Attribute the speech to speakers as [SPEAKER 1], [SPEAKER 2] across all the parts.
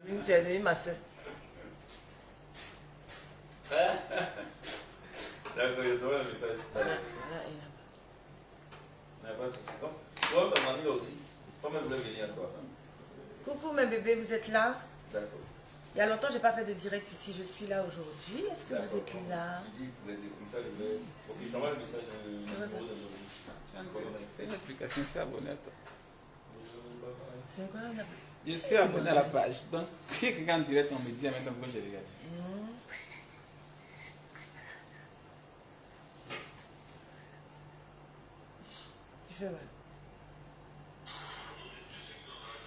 [SPEAKER 1] Tu es devenue ma soeur.
[SPEAKER 2] D'accord, je donne un message.
[SPEAKER 1] Voilà,
[SPEAKER 2] Donc, toi, ta mamie là aussi. Comment elle voulait venir à toi?
[SPEAKER 1] coucou mes bébés, vous êtes là?
[SPEAKER 2] D'accord.
[SPEAKER 1] Il y a longtemps, j'ai pas fait de direct ici. Je suis là aujourd'hui. Est-ce que vous êtes là?
[SPEAKER 2] Tu dis pour les comme ça, je vais. Ok, je t'envoie le message
[SPEAKER 3] C'est une application, je suis abonné à toi.
[SPEAKER 1] C'est quoi on a...
[SPEAKER 3] Je suis abonné à la page. Donc, quelqu'un en direct, on me dit maintenant pourquoi je regarde.
[SPEAKER 1] Tu fais quoi?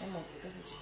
[SPEAKER 1] Eh mon Dieu, qu'est-ce que tu fais?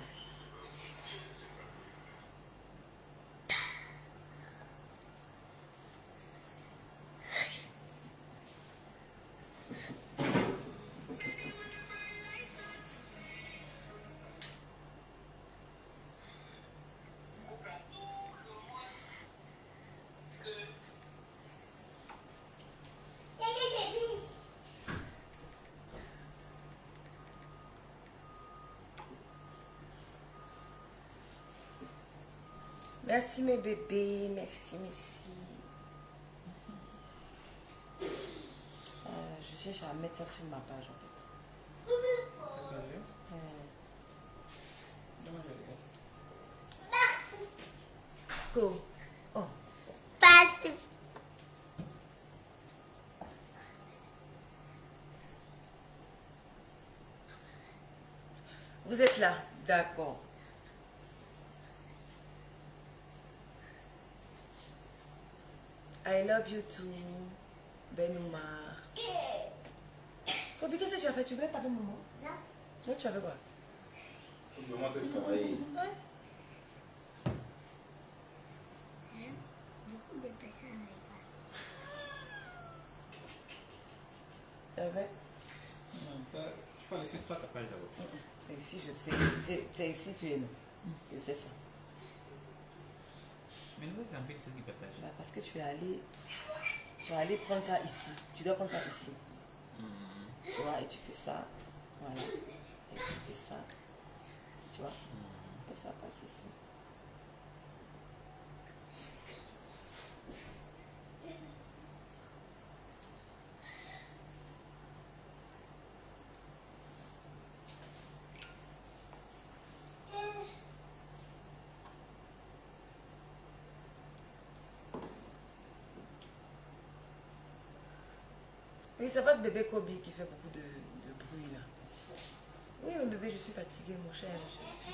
[SPEAKER 1] Merci mes bébés, merci, merci. Je cherche à mettre ça sur ma page en fait. Go. Oh. Vous êtes là, d'accord. I love you too, Ben Oumar. Kobi, qu'est-ce que tu as fait? Tu voulais taper maman? Non. Non, tu as fait quoi?
[SPEAKER 2] Maman peut travailler.
[SPEAKER 1] Ouais.
[SPEAKER 4] Beaucoup de personnes regardent.
[SPEAKER 1] Tu as fait?
[SPEAKER 3] Non, ça, il faut aller sur toi ta page d'abord.
[SPEAKER 1] C'est ici, c'est ici, tu es là. Je fais ça.
[SPEAKER 3] Mais nous, c'est en fait ceux qui partagent.
[SPEAKER 1] Bah, parce que tu es allé prendre ça ici. Tu dois prendre ça ici. Tu vois, et tu fais ça. Voilà. Et tu fais ça. Tu vois? Et ça passe ici. Oui, c'est votre bébé Kobe qui fait beaucoup de bruit là. Oui, mon bébé, je suis fatiguée, mon cher. Je suis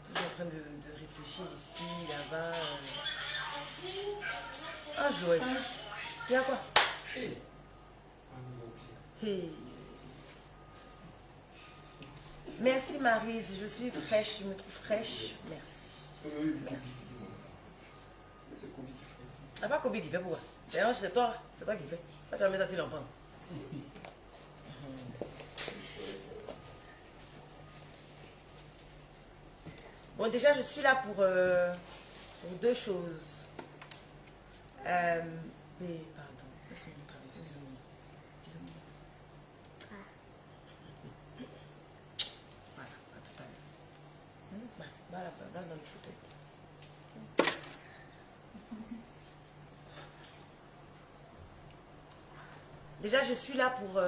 [SPEAKER 1] toujours en train de réfléchir ici, là-bas. Ah, Joël. Il y a quoi? Hey. Merci Maryse, je suis fraîche, je me trouve fraîche. Merci. Merci. Ah, pas Kobe qui fait pourquoi? C'est toi qui fais. Tu vas mettre ça sur l'enfant. Bon, déjà, je suis là pour deux choses. Pardon, laisse-moi travailler. Bisous. Voilà, à tout à l'heure. Voilà, dans le fauteuil. Déjà, je suis là pour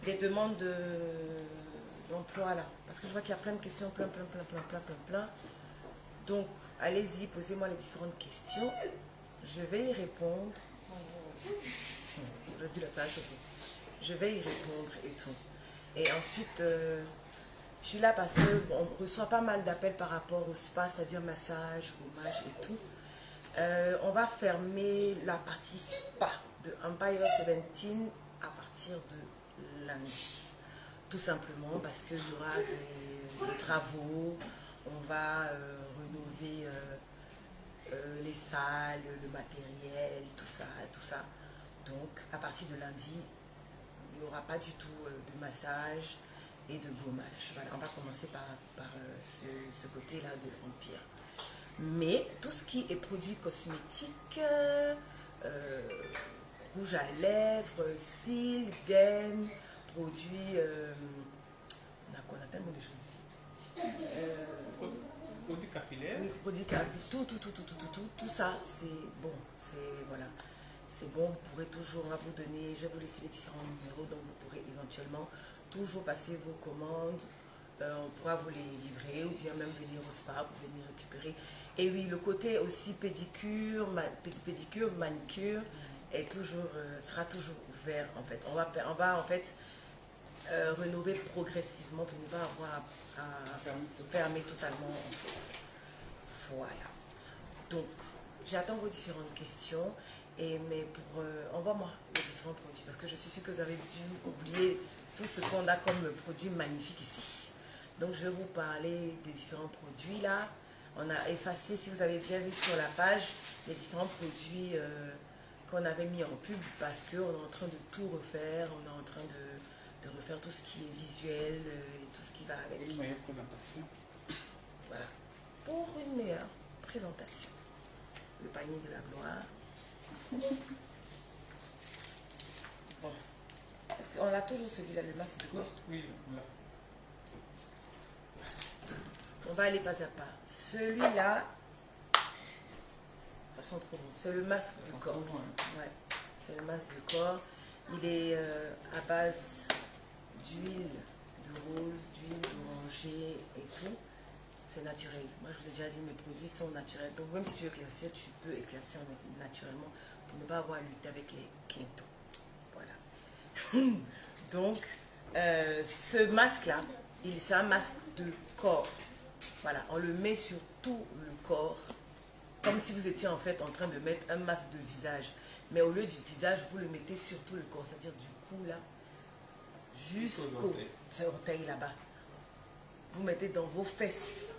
[SPEAKER 1] les demandes d'emploi là. Parce que je vois qu'il y a plein de questions, plein. Donc, allez-y, posez-moi les différentes questions. Je vais y répondre. Je dis là, ça a choqué. Je vais y répondre et tout. Et ensuite, je suis là parce qu'on reçoit pas mal d'appels par rapport au spa, c'est-à-dire massage, gommage et tout. On va fermer la partie spa de Empire 17 à partir de lundi. Tout simplement parce qu'il y aura des travaux, on va rénover les salles, le matériel, tout ça. Donc à partir de lundi, il n'y aura pas du tout de massage et de gommage. Voilà, on va commencer par ce côté-là de Empire. Mais tout ce qui est produits cosmétiques, rouge à lèvres, cils, gaines, produits, on a tellement de choses ici. produits qui appuient tout ça, c'est bon. C'est voilà. C'est bon, vous pourrez toujours, on va vous donner, je vais vous laisser les différents numéros, donc vous pourrez éventuellement toujours passer vos commandes. On pourra vous les livrer ou bien même venir au spa pour venir récupérer. Et oui, le côté aussi pédicure, manicure est toujours, sera toujours ouvert en fait. On va en fait rénover progressivement pour ne pas avoir à fermer totalement en fait. Voilà. Donc, j'attends vos différentes questions. Mais pour envoie-moi les différents produits parce que je suis sûre que vous avez dû oublier tout ce qu'on a comme produit magnifique ici. Donc je vais vous parler des différents produits là. On a effacé, si vous avez bien vu sur la page, les différents produits qu'on avait mis en pub parce qu'on est en train de tout refaire. On est en train de refaire tout ce qui est visuel et tout ce qui va avec.
[SPEAKER 3] Une meilleure présentation.
[SPEAKER 1] Voilà. Pour une meilleure présentation. Le panier de la gloire. Bon. Est-ce qu'on a toujours celui-là, le masque de corps?
[SPEAKER 3] Oui, là.
[SPEAKER 1] On va aller pas à pas. Celui-là, ça sent trop bon. C'est le masque de corps. Ouais. C'est le masque de corps. Il est à base d'huile de rose, d'huile d'oranger et tout. C'est naturel. Moi, je vous ai déjà dit, mes produits sont naturels. Donc, même si tu veux éclaircir, tu peux éclaircir naturellement pour ne pas avoir à lutter avec les quintaux. Voilà. Donc, ce masque-là, c'est un masque de corps. Voilà, on le met sur tout le corps, comme si vous étiez en fait en train de mettre un masque de visage. Mais au lieu du visage, vous le mettez sur tout le corps, c'est-à-dire du cou là, jusqu'au orteil là-bas. Vous mettez dans vos fesses.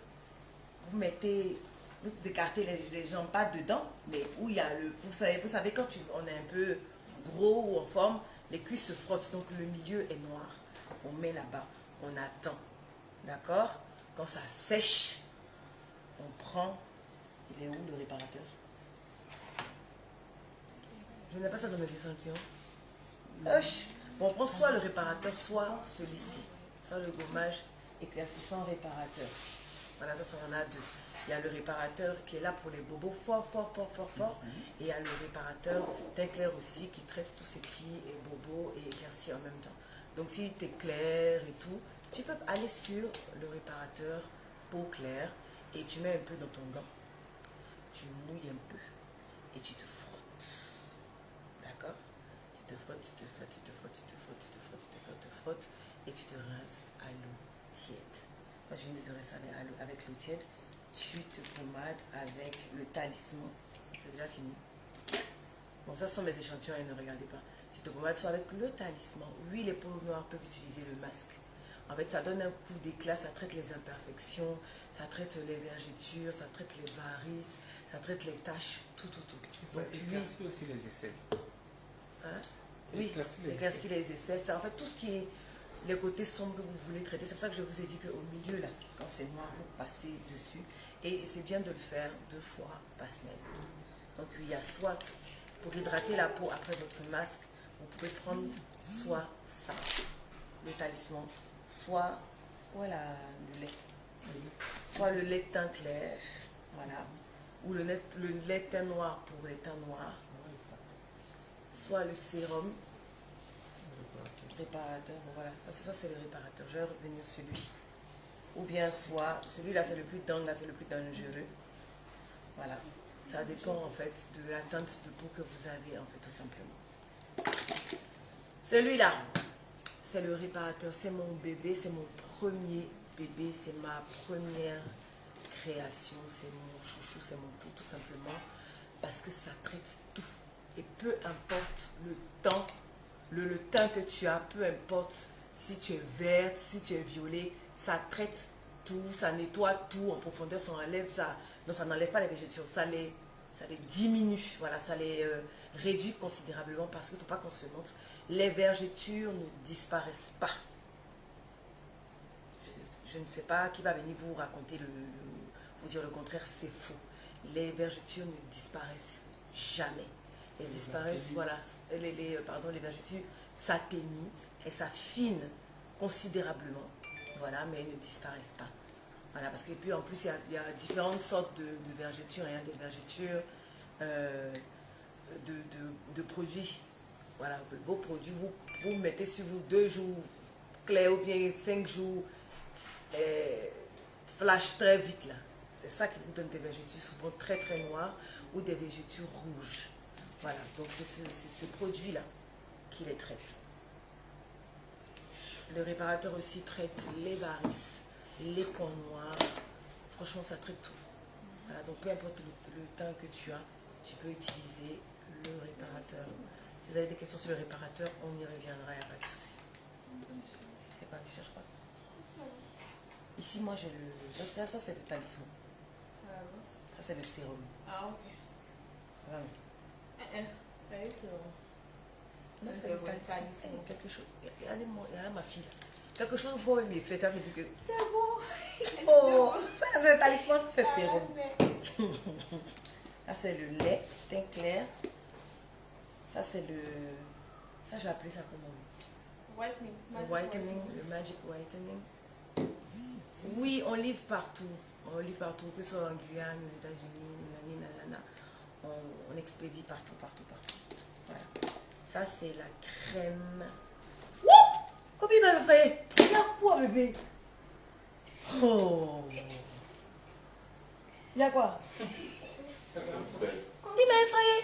[SPEAKER 1] Vous mettez, vous écartez les jambes pas dedans, mais où il y a le, vous savez quand on est un peu gros ou en forme, les cuisses se frottent, donc le milieu est noir. On met là-bas, on attend, d'accord? Quand ça sèche, on prend, il est où le réparateur? Je n'ai pas ça dans mes échantillons. Bon, on prend soit le réparateur, soit celui-ci, soit le gommage éclaircissant réparateur. Voilà, ça, on en a deux. Il y a le réparateur qui est là pour les bobos fort. Et il y a le réparateur teint clair aussi qui traite tout ce qui est bobo et éclairci en même temps. Donc, si tu es clair et tout, tu peux aller sur le réparateur peau claire et tu mets un peu dans ton gant. Tu mouilles un peu et tu te frottes. D'accord? Tu te frottes et tu te rinces à l'eau tiède. Quand je viens de te rincer avec l'eau tiède, tu te pommades avec le talisman. C'est déjà fini. Bon, ça ce sont mes échantillons et ne regardez pas. Tu te pommades soit avec le talisman. Oui, les peaux noires peuvent utiliser le masque. En fait, ça donne un coup d'éclat, ça traite les imperfections, ça traite les vergetures, ça traite les varices, ça traite les taches, tout.
[SPEAKER 3] Ça éclaircit aussi les aisselles.
[SPEAKER 1] Hein? Oui, éclaircir les aisselles. C'est en fait tout ce qui est les côtés sombres que vous voulez traiter. C'est pour ça que je vous ai dit qu'au milieu, là, quand c'est noir, vous passez dessus. Et c'est bien de le faire 2 fois par semaine. Donc, il y a soit, pour hydrater la peau après votre masque, vous pouvez prendre soit ça, le talisman, soit, voilà, le lait. Soit le lait teint clair, voilà. Ou le lait teint noir pour les teints noirs. Soit le sérum réparateur, voilà, ça c'est le réparateur, je vais revenir sur lui. Ou bien soit, celui-là c'est le plus dangereux. Voilà, ça dépend en fait de la teinte de peau que vous avez en fait tout simplement. Celui-là, c'est le réparateur, c'est mon bébé, c'est mon premier bébé, c'est ma première création, c'est mon chouchou, c'est mon tout simplement, parce que ça traite tout. Et peu importe le temps, le teint que tu as, peu importe si tu es verte, si tu es violet, ça traite tout, ça nettoie tout en profondeur, ça enlève ça. Non, ça n'enlève pas les végétures, ça les diminue, voilà, ça les réduit considérablement parce qu'il ne faut pas qu'on se mente. Les vergetures ne disparaissent pas. Je ne sais pas qui va venir vous raconter, vous dire le contraire, c'est faux. Les vergetures ne disparaissent jamais. Elles disparaissent, voilà, les vergetures s'atténuent et s'affinent considérablement, voilà, mais elles ne disparaissent pas. Voilà, parce que puis en plus, il y a différentes sortes de vergetures. Il y a des vergetures de produits. Voilà, vos produits, vous mettez sur vous 2 jours clair ou bien 5 jours flash très vite là. C'est ça qui vous donne des vergetures souvent très très noires ou des vergetures rouges. Voilà, donc c'est ce produit-là qui les traite. Le réparateur aussi traite les varices, les points noirs. Franchement, ça traite tout. Voilà, donc peu importe le teint que tu as, tu peux utiliser le réparateur. Si vous avez des questions sur le réparateur, on y reviendra, il n'y a pas de souci. C'est pas, tu cherches pas. Ici, moi, j'ai le... Ça, c'est le talisman. Ça, c'est le sérum.
[SPEAKER 5] Ah, ok.
[SPEAKER 1] Vraiment. Non, c'est le talisman. Quelque chose... Regardez-moi, il y a ma fille. Quelque chose bon, mais fait, ça me dit que...
[SPEAKER 5] C'est bon.
[SPEAKER 1] Oh, ça, c'est le talisman, ça, c'est le sérum. Là, c'est le lait, teint clair. Ça, c'est le... Ça, j'ai appelé ça comment?
[SPEAKER 5] Whitening.
[SPEAKER 1] Le whitening, le magic whitening. Oui, on livre partout. On livre partout, que ce soit en Guyane, aux États-Unis, nanana. On expédie partout, partout, partout. Voilà. Ça, c'est la crème. Wouh! Combien il m'a fait? Il y a quoi, bébé? Oh! Il y a quoi? Il m'a effrayé.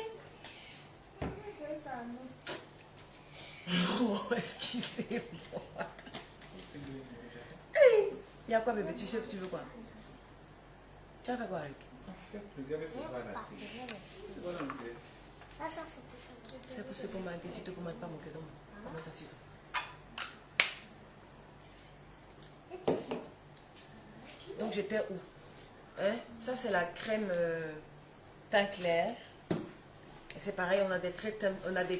[SPEAKER 1] Oh, excusez-moi. Hey, il y a quoi, bébé? Tu sais, tu veux quoi? Tu vas faire quoi avec?
[SPEAKER 3] En fait, regardez ce qu'on va rater. C'est bon, on dirait.
[SPEAKER 4] Ah, ça, c'est pour ça.
[SPEAKER 1] C'est pour se pommader. Tu te pommades pas mon cœur. On met ça sur toi. Donc, j'étais où? Hein? Ça, c'est la crème teint clair. Et c'est pareil, on a des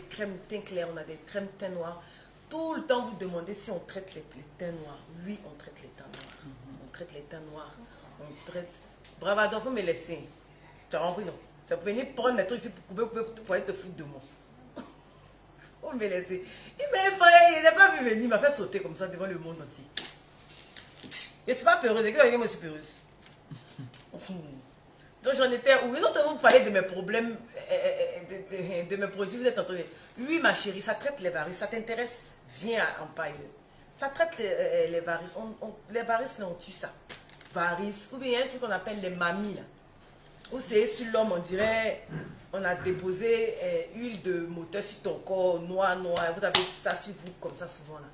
[SPEAKER 1] crèmes teint clair, on a des crèmes teint noir. Tout le temps, vous demandez si on traite les teints noirs. Oui, on traite les teints noirs. On traite les teints noirs. On traite... Bravado, faut me laisser. Tu as compris, non? Ça peut venir prendre les trucs ici pour aller te foutre de moi. On me laisser. Il m'a effrayé, il n'a pas vu venir, il m'a fait sauter comme ça devant le monde entier. Je ne suis pas peureuse, et que moi je suis peureuse. Donc j'en étais où? Ils ont tellement parlé de mes problèmes, de mes produits, vous êtes en train de... Oui ma chérie, ça traite les varices, ça t'intéresse? Viens en paille. Ça traite les varices, les varices là on tue ça. Varices, ou bien il y a un truc qu'on appelle les mamies là. Où c'est sur l'homme, on dirait, on a déposé huile de moteur sur ton corps, noir, vous avez ça sur vous comme ça souvent là.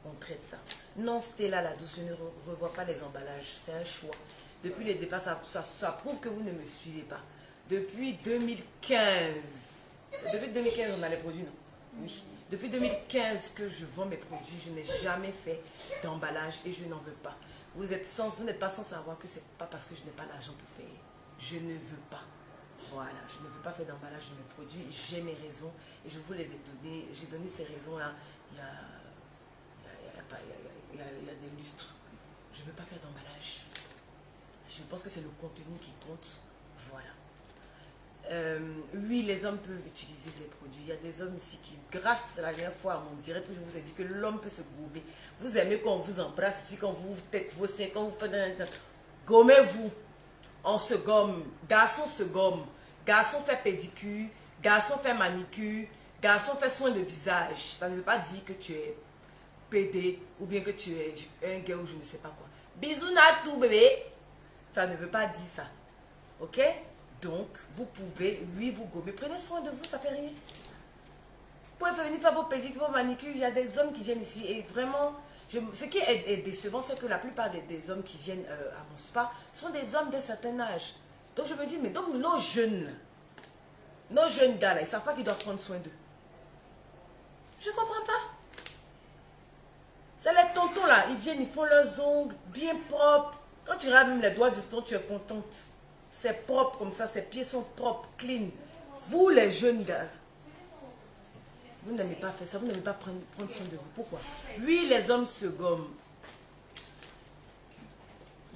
[SPEAKER 1] On traite ça. Non, Stella la douce, je ne revois pas les emballages, c'est un choix. Depuis les départs, ça prouve que vous ne me suivez pas. Depuis 2015, depuis 2015 on a les produits, non? Oui. Depuis 2015 que je vends mes produits, je n'ai jamais fait d'emballage et je n'en veux pas. Vous n'êtes pas sans savoir que c'est pas parce que je n'ai pas l'argent pour faire. Je ne veux pas. Voilà, je ne veux pas faire d'emballage de mes produits. J'ai mes raisons et je vous les ai données. J'ai donné ces raisons-là il y a des lustres. Je ne veux pas faire d'emballage. Je pense que c'est le contenu qui compte. Voilà. Oui, les hommes peuvent utiliser les produits. Il y a des hommes ici qui, grâce à la dernière fois à mon direct, où je vous ai dit que l'homme peut se gommer. Vous aimez qu'on vous embrasse ici, quand vous tête vos seins, quand vous faites... Gommez-vous. On se gomme. Garçon se gomme. Garçon fait pédicure. Garçon fait manicure. Garçon fait soin de visage. Ça ne veut pas dire que tu es pédé ou bien que tu es un gars ou je ne sais pas quoi. Bisous tout bébé. Ça ne veut pas dire ça. Ok? Donc, vous pouvez, oui, vous gommer. Prenez soin de vous, ça fait rien. Vous pouvez venir faire vos pédicures, vos manicures. Il y a des hommes qui viennent ici et vraiment... ce qui est décevant, c'est que la plupart des hommes qui viennent à mon spa sont des hommes d'un certain âge. Donc je me dis, mais donc nos jeunes gars là, ils ne savent pas qu'ils doivent prendre soin d'eux. Je ne comprends pas. C'est les tontons là, ils viennent, ils font leurs ongles bien propres. Quand tu regardes même les doigts du tonton, tu es contente. C'est propre comme ça, ses pieds sont propres, clean. Vous les jeunes gars, vous n'aimez pas faire ça, vous n'aimez pas prendre soin de vous. Pourquoi? Oui, les hommes se gomment.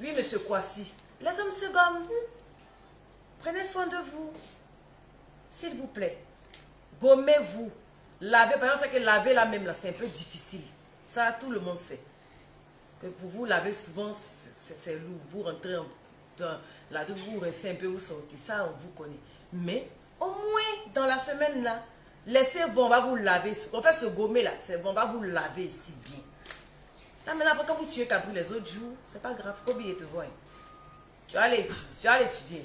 [SPEAKER 1] Oui, monsieur Kwasi, les hommes se gomment. Prenez soin de vous. S'il vous plaît. Gommez-vous. Lavez, par exemple, c'est que laver là même, là, c'est un peu difficile. Ça, tout le monde sait. que pour vous laver souvent, c'est lourd. Vous rentrez dans la douche, vous restez un peu, vous sortez. Ça, on vous connaît. Mais au moins, dans la semaine là, laissez, on va vous laver. On fait ce gommer là, on va vous laver ici bien. Là maintenant, après, quand vous tuez Cabri les autres jours, c'est pas grave, faut oublier te voir. Tu vas aller étudier.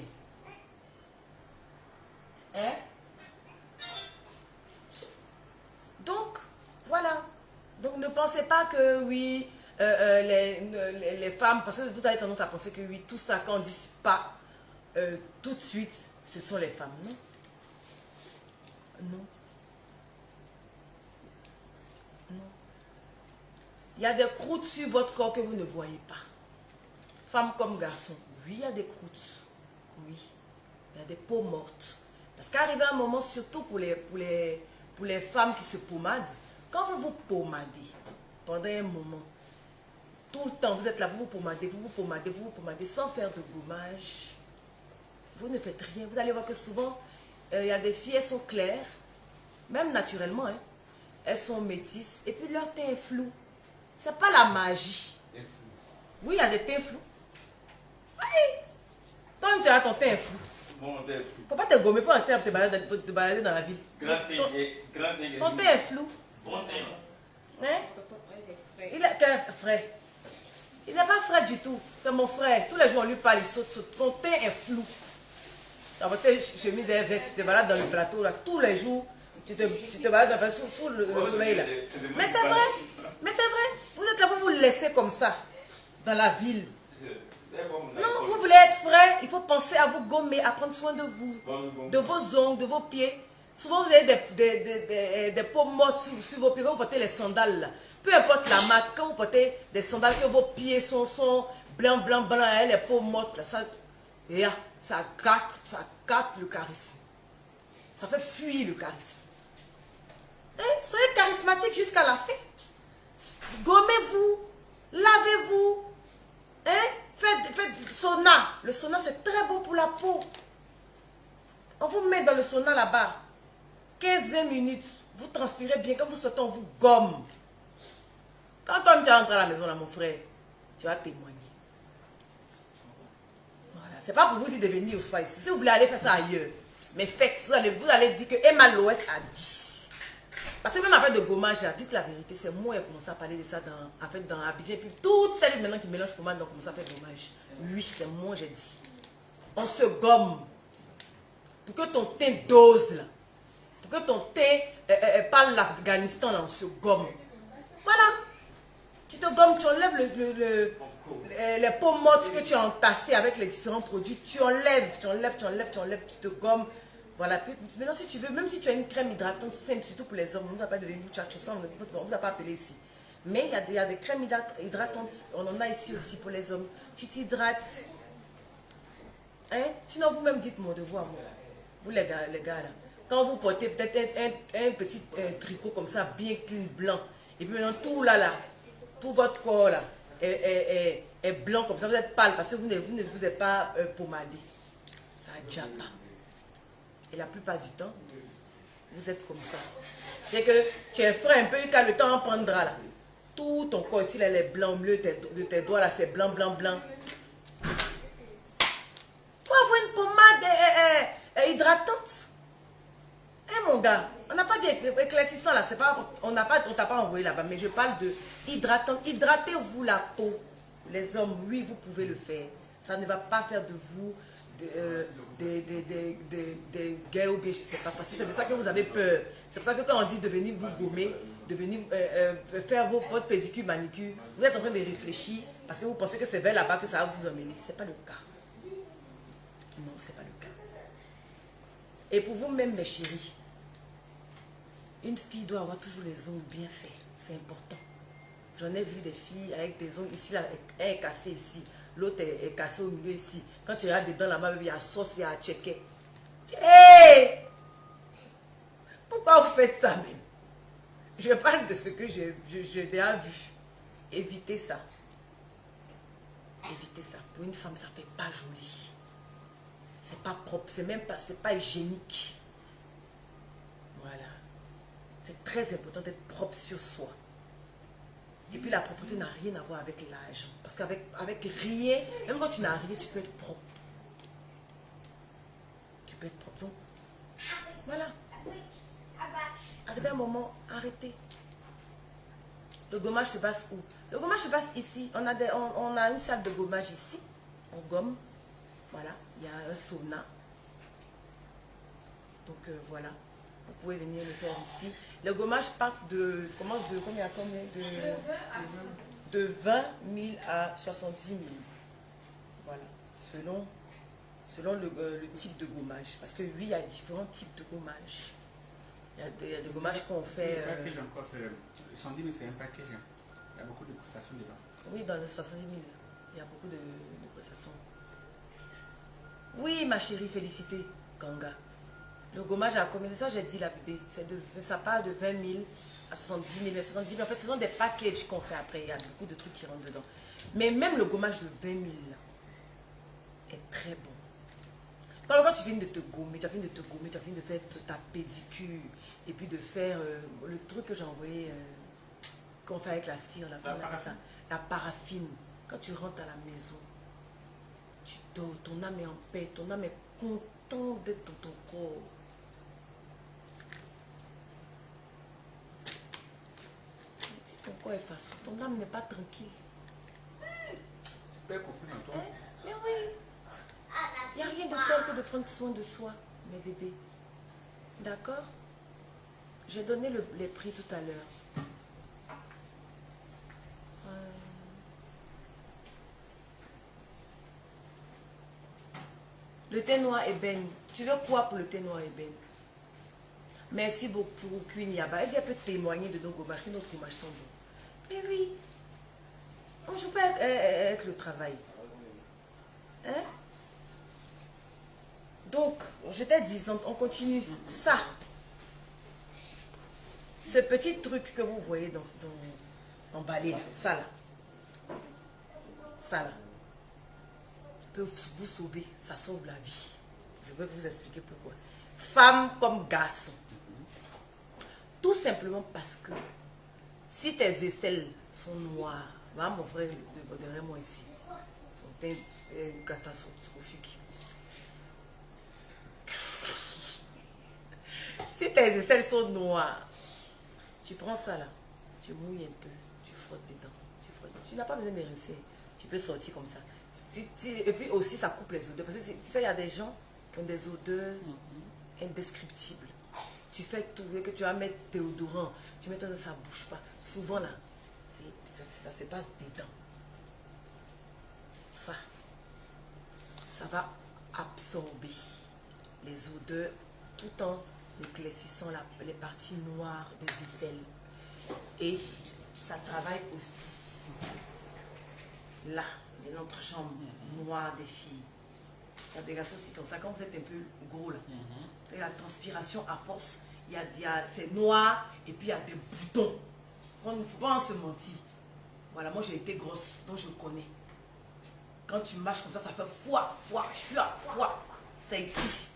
[SPEAKER 1] Hein? Donc, voilà. Donc, ne pensez pas que, oui, les femmes, parce que vous avez tendance à penser que, oui, tout ça, quand on dit pas tout de suite, ce sont les femmes. Non. Non. Non. Il y a des croûtes sur votre corps que vous ne voyez pas. Femmes comme garçons. Oui, il y a des croûtes. Oui. Il y a des peaux mortes. Parce qu'arrivé un moment, surtout pour les femmes qui se pommadent, quand vous vous pommadez, pendant un moment, tout le temps, vous êtes là, vous vous pommadez, sans faire de gommage, vous ne faites rien. Vous allez voir que souvent, il y a des filles, elles sont claires, même naturellement, hein, elles sont métisses, et puis leur teint est flou. C'est pas la magie. Oui, il y a des teints flous. Oui. Toi, tu as ton teint est flou.
[SPEAKER 2] Bon, teint est flou.
[SPEAKER 1] Faut pas te gommer, faut essayer de te balader dans la ville. Ton teint est flou.
[SPEAKER 2] Bon teint.
[SPEAKER 1] Hein? Il est frais. Il n'est pas frais du tout. C'est mon frère. Tous les jours, on lui parle, il saute. Ton teint est flou. Dans votre chemise et veste, tu te balades dans le plateau, là. Tous les jours, tu te balades sous le soleil, là. Mais c'est vrai. Mais c'est vrai. Vous êtes là, vous vous laissez comme ça, dans la ville. Non, vous voulez être frais, il faut penser à vous gommer, à prendre soin de vous, de vos ongles, de vos pieds. Souvent, vous avez des peaux mortes sur vos pieds quand vous portez les sandales, là. Peu importe la marque, quand vous portez des sandales, que vos pieds sont blancs, les peaux mortes, là, ça gâte le charisme. Ça fait fuir le charisme. Soyez charismatique jusqu'à la fin. Gommez-vous, lavez-vous. Faites du sauna. Le sauna, c'est très bon pour la peau. On vous met dans le sauna là-bas. 15-20 minutes. Vous transpirez bien. Quand vous sortez, on vous gomme. Quand tu vas rentrer à la maison, là, mon frère, tu vas témoigner. Voilà. C'est pas pour vous dire de venir au spa ici. Si vous voulez aller faire ça ailleurs, mais faites. Vous allez dire que Emma Loès a dit. Parce que même après de gommage, dites la vérité, c'est moi qui ai commencé à parler de ça dans Abidjan. Et puis toutes celles maintenant qui mélangent pommade ont commencé à faire gommage. Oui, c'est moi, j'ai dit. On se gomme. Pour que ton teint dose, là. Pour que ton teint parle l'Afghanistan, là, on se gomme. Voilà. Tu te gommes, tu enlèves les peaux mortes que tu as entassées avec les différents produits. Tu enlèves, tu te gommes. Voilà. Maintenant, si tu veux, même si tu as une crème hydratante simple, surtout pour les hommes, on ne va pas devenir vous chercher ça, on ne vous a pas appelé ici. Mais il y a des crèmes hydratantes, on en a ici aussi pour les hommes. Tu t'hydrates. Hein? Sinon, vous-même dites mon devoir, moi. Vous les gars là. Quand vous portez peut-être un petit tricot comme ça, bien clean, blanc, et puis maintenant tout là, tout votre corps là est blanc comme ça, vous êtes pâle parce que vous ne vous êtes pas pommadé. Ça ne déjà pas. Et la plupart du temps, vous êtes comme ça. C'est que tu es frais un peu, quand le temps en prendra là. Tout ton corps ici, là, les blancs, au milieu de tes doigts là, c'est blanc. Faut avoir une pommade hydratante. Mon gars, on n'a pas dit éclaircissant là, c'est pas, on t'a pas envoyé là-bas, mais je parle de hydratante. Hydratez-vous la peau. Les hommes, oui, vous pouvez le faire. Ça ne va pas faire de vous des gays ou bien je ne sais pas, parce que c'est de ça que vous avez peur. C'est pour ça que quand on dit de venir vous gommer, de venir faire votre pédicure, manicure, vous êtes en train de réfléchir parce que vous pensez que c'est vers là-bas que ça va vous emmener. Ce n'est pas le cas. Non, ce n'est pas le cas. Et pour vous-même, mes chéris, une fille doit avoir toujours les ongles bien faits. C'est important. J'en ai vu des filles avec des ongles ici, là, elle est cassée ici. L'autre est cassée au milieu ici. Quand tu regardes dedans là-bas, il y a sauce et à checker. Hey! Pourquoi vous faites ça même? Je parle de ce que j'ai déjà vu. Évitez ça. Évitez ça. Pour une femme, ça ne fait pas joli. C'est pas propre. C'est même pas, c'est pas hygiénique. Voilà. C'est très important d'être propre sur soi. Et puis la propreté n'a rien à voir avec l'argent. Parce qu'avec rien, même quand tu n'as rien, tu peux être propre. Tu peux être propre. Donc, voilà. Arrivé un moment, arrêtez. Le gommage se passe où? Le gommage se passe ici. On a une salle de gommage ici. On gomme. Voilà. Il y a un sauna. Donc voilà. Vous pouvez venir le faire ici. Le gommage part commence de combien de 20 000 à 70 000. Voilà. Selon le type de gommage. Parce que oui, il y a différents types de gommage. Il y a des gommages qu'on fait.
[SPEAKER 3] Le package encore, 110 000, c'est un package. Il y a beaucoup de prestations dedans.
[SPEAKER 1] Oui, dans les 70 000, il y a beaucoup de prestations. Oui, ma chérie, félicité, Ganga. Le gommage a commencé, ça j'ai dit la bébé, ça part de 20 000 à 70 000. 70 000, en fait, ce sont des packages qu'on fait après. Il y a beaucoup de trucs qui rentrent dedans. Mais même le gommage de 20 000 là, est très bon. Quand tu viens de te gommer, tu as fini de te gommer, tu as fini de faire ta pédicure et puis de faire le truc que j'ai envoyé, qu'on fait avec la cire, là, la paraffine. Quand tu rentres à la maison, tu dors, ton âme est en paix, ton âme est contente d'être dans ton corps. Si ton corps est façon, ton âme n'est pas tranquille.
[SPEAKER 3] Père confus en toi.
[SPEAKER 1] Mais oui. Il n'y a rien de tel que de prendre soin de soi, mes bébés. D'accord? J'ai donné les prix tout à l'heure. Le thé noir ébène. Tu veux quoi pour le thé noir ébène? Merci beaucoup pour Queen Yaba. Elle peut témoigner de nos gommages, que nos gommages sont bons. Mais oui. On ne joue pas avec le travail. Hein? Donc, j'étais disante, on continue. Ça, ce petit truc que vous voyez dans emballé, ça là, peut vous sauver, ça sauve la vie. Je vais vous expliquer pourquoi. Femme comme garçon. Tout simplement parce que si tes aisselles sont noires, voilà mon frère derrière moi ici, son teint est catastrophique. Si tes aisselles sont noires, tu prends ça là, tu mouilles un peu, tu frottes dedans, tu n'as pas besoin de rincer, tu peux sortir comme ça. Et puis aussi ça coupe les odeurs, parce que il y a des gens qui ont des odeurs indescriptibles. Tu fais tout, que tu vas mettre déodorant, tu mets dans ça, ne bouge pas. Souvent là, ça se passe dedans. Ça va absorber les odeurs tout en éclaircissant les parties noires des aisselles. Et ça travaille aussi là, dans notre chambre noire des filles. Il y a des garçons aussi comme ça, quand vous êtes un peu gros là, la transpiration à force, c'est noir et puis il y a des boutons. Il ne faut pas en se mentir. Voilà, moi j'ai été grosse, donc je connais. Quand tu marches comme ça, ça fait foi. C'est ici.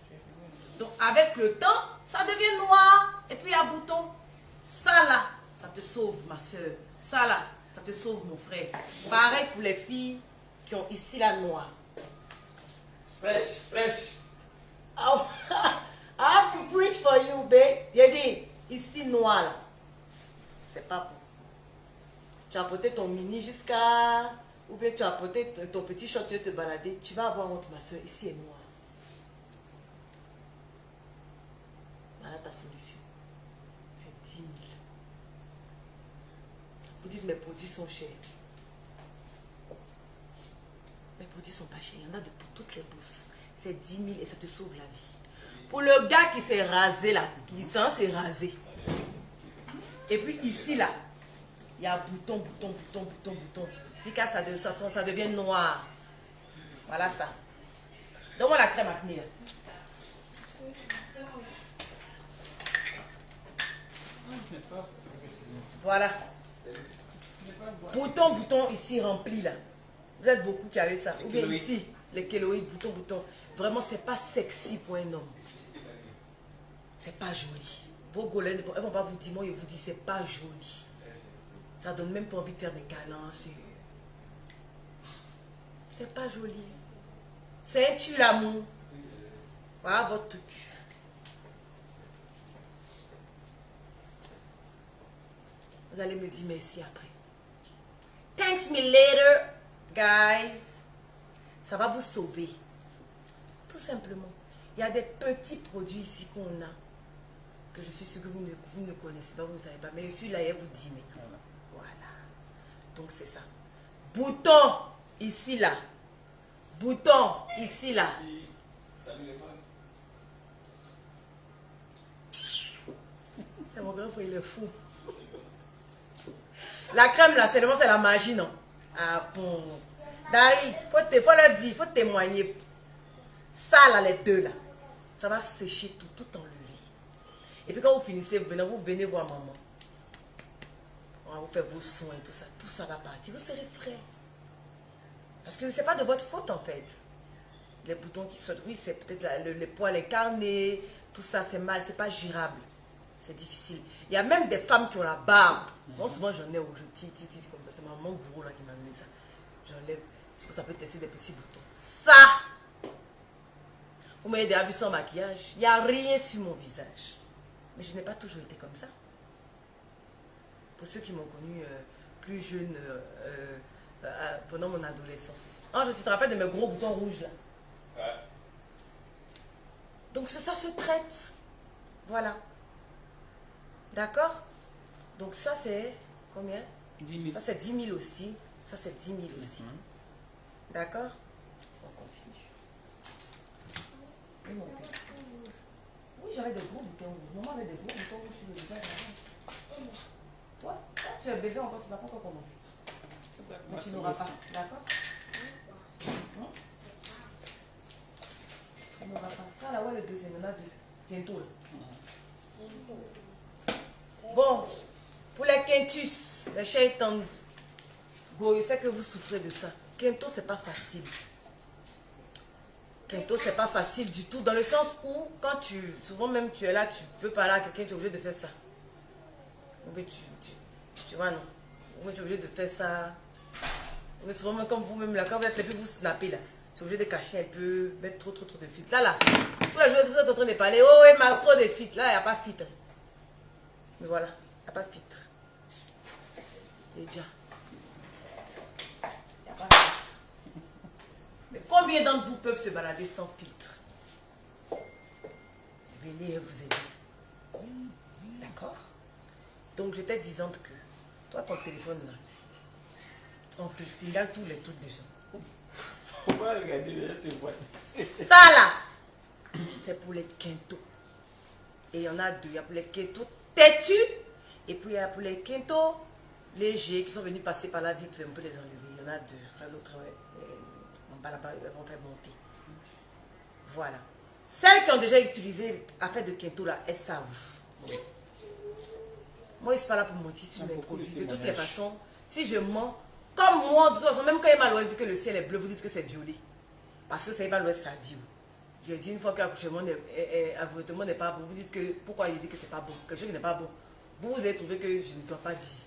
[SPEAKER 1] Donc avec le temps, ça devient noir et puis il y a bouton. Ça là, ça te sauve ma soeur. Ça là, ça te sauve mon frère. Pareil pour les filles qui ont ici la noire.
[SPEAKER 2] Fresh.
[SPEAKER 1] Oh, I have to preach for you, babe. J'ai dit, ici noir là. C'est pas bon. Tu as porté ton mini jusqu'à... Ou bien tu as porté ton petit short, tu veux te balader. Tu vas avoir honte, ma soeur. Ici est noir. Voilà ta solution. C'est 10 000. Vous dites, mes produits sont chers. Mes produits sont pas chers. Il y en a pour toutes les bourses. C'est 10 000 et ça te sauve la vie. Pour le gars qui s'est rasé là, qui s'est rasé. Et puis ici là, il y a bouton. Puis quand ça devient noir. Voilà ça. Donne-moi la crème acné. Voilà. Bouton ici rempli là. Vous êtes beaucoup qui avez ça. Ou bien ici, les kéloïdes, bouton. Vraiment, c'est pas sexy pour un homme. C'est pas joli. Vos golènes, elles vont pas vous dire, moi je vous dis, c'est pas joli. Ça donne même pas envie de faire des câlins. C'est pas joli. C'est un tue l'amour. Voilà votre truc. Vous allez me dire merci après. Thanks me later, guys. Ça va vous sauver. Tout simplement. Il y a des petits produits ici qu'on a. Que je suis sûre que vous ne connaissez pas, vous ne savez pas. Mais celui-là, il vous dit. Mais voilà. Donc c'est ça. Bouton ici, là. Bouton ici, là.
[SPEAKER 2] Salut les femmes.
[SPEAKER 1] C'est mon grand frère, il est fou. La crème là, c'est la magie, non? Ah bon. Dari, faut le dire, faut témoigner. Ça là, les deux là, ça va sécher tout enlever. Et puis quand vous finissez, vous venez voir maman. On va vous faire vos soins, tout ça va partir. Vous serez frais. Parce que c'est pas de votre faute en fait. Les boutons qui sortent, oui, c'est peut-être les poils incarnés, tout ça, c'est mal, c'est pas gérable. C'est difficile. Il y a même des femmes qui ont la barbe. Moi, souvent, j'en ai où je tire comme ça. C'est mon gourou là qui m'a donné ça. J'enlève. Parce que ça peut tester des petits boutons. Ça! Vous m'avez déjà vu sans maquillage. Il n'y a rien sur mon visage. Mais je n'ai pas toujours été comme ça. Pour ceux qui m'ont connu plus jeune pendant mon adolescence. Ah, je te rappelle de mes gros boutons rouges là.
[SPEAKER 2] Ouais.
[SPEAKER 1] Donc ça se traite. Voilà. D'accord? Donc ça c'est combien?
[SPEAKER 3] 10 000.
[SPEAKER 1] Ça c'est 10 000 aussi. Ça c'est 10 000 aussi. D'accord? On continue. Oui, mon père. Oui, j'avais des gros boutons rouges. Maman avait des gros boutons rouges sur le visage. Toi, tu es bébé encore, ça n'a pas encore commencé. Mais tu n'auras pas. D'accord? Hein? Tu n'auras pas. Ça là, ouais, le deuxième, on a deux. Bientôt là. Bon, pour les quintus, les chaitans, je sais que vous souffrez de ça. Quinto, c'est pas facile. Quinto, c'est pas facile du tout. Dans le sens où, quand souvent même tu es là, tu veux parler à quelqu'un, tu es obligé de faire ça. Mais tu vois, non. Tu es obligé de faire ça. Mais souvent, même comme vous-même là, quand vous êtes là, puis vous snappez là. Tu es obligé de cacher un peu, mettre trop de filtres. Là, tous les jours, vous êtes en train de parler. Oh, il m'a trop de filtres. Là, il n'y a pas de filtre. Mais voilà, il n'y a pas de filtre. Déjà. Il n'y a pas de filtre. Mais combien d'entre vous peuvent se balader sans filtre? Venez vous aider. D'accord? Donc, j'étais disante que, toi, ton téléphone là, on te signale tous les trucs des gens.
[SPEAKER 3] Pourquoi regarder les téléphones?
[SPEAKER 1] Ça là, c'est pour les quintos. Et il y en a deux. Il y a pour les quintos têtus. Et puis il y a pour les quintos légers qui sont venus passer par la vie. On peut les enlever. Il y en a deux. L'autre, en bas là-bas, ils vont faire monter. Voilà. Celles qui ont déjà utilisé affaire de quinto là, elles savent.
[SPEAKER 3] Oui.
[SPEAKER 1] Moi, je ne suis pas là pour mentir sur mes
[SPEAKER 3] beaucoup de
[SPEAKER 1] produits. De toutes les
[SPEAKER 3] témoignages.
[SPEAKER 1] façons, si je mens, comme moi, de toute façon, même quand il m'a dit que le ciel est bleu, vous dites que c'est violet. Parce que c'est Emma l'Ouest qui a dit. J'ai dit une fois qu'accouchement avortement n'est pas bon. Vous dites que pourquoi il dit que c'est pas bon, quelque chose qui n'est pas bon. Vous avez trouvé que je ne dois pas dire.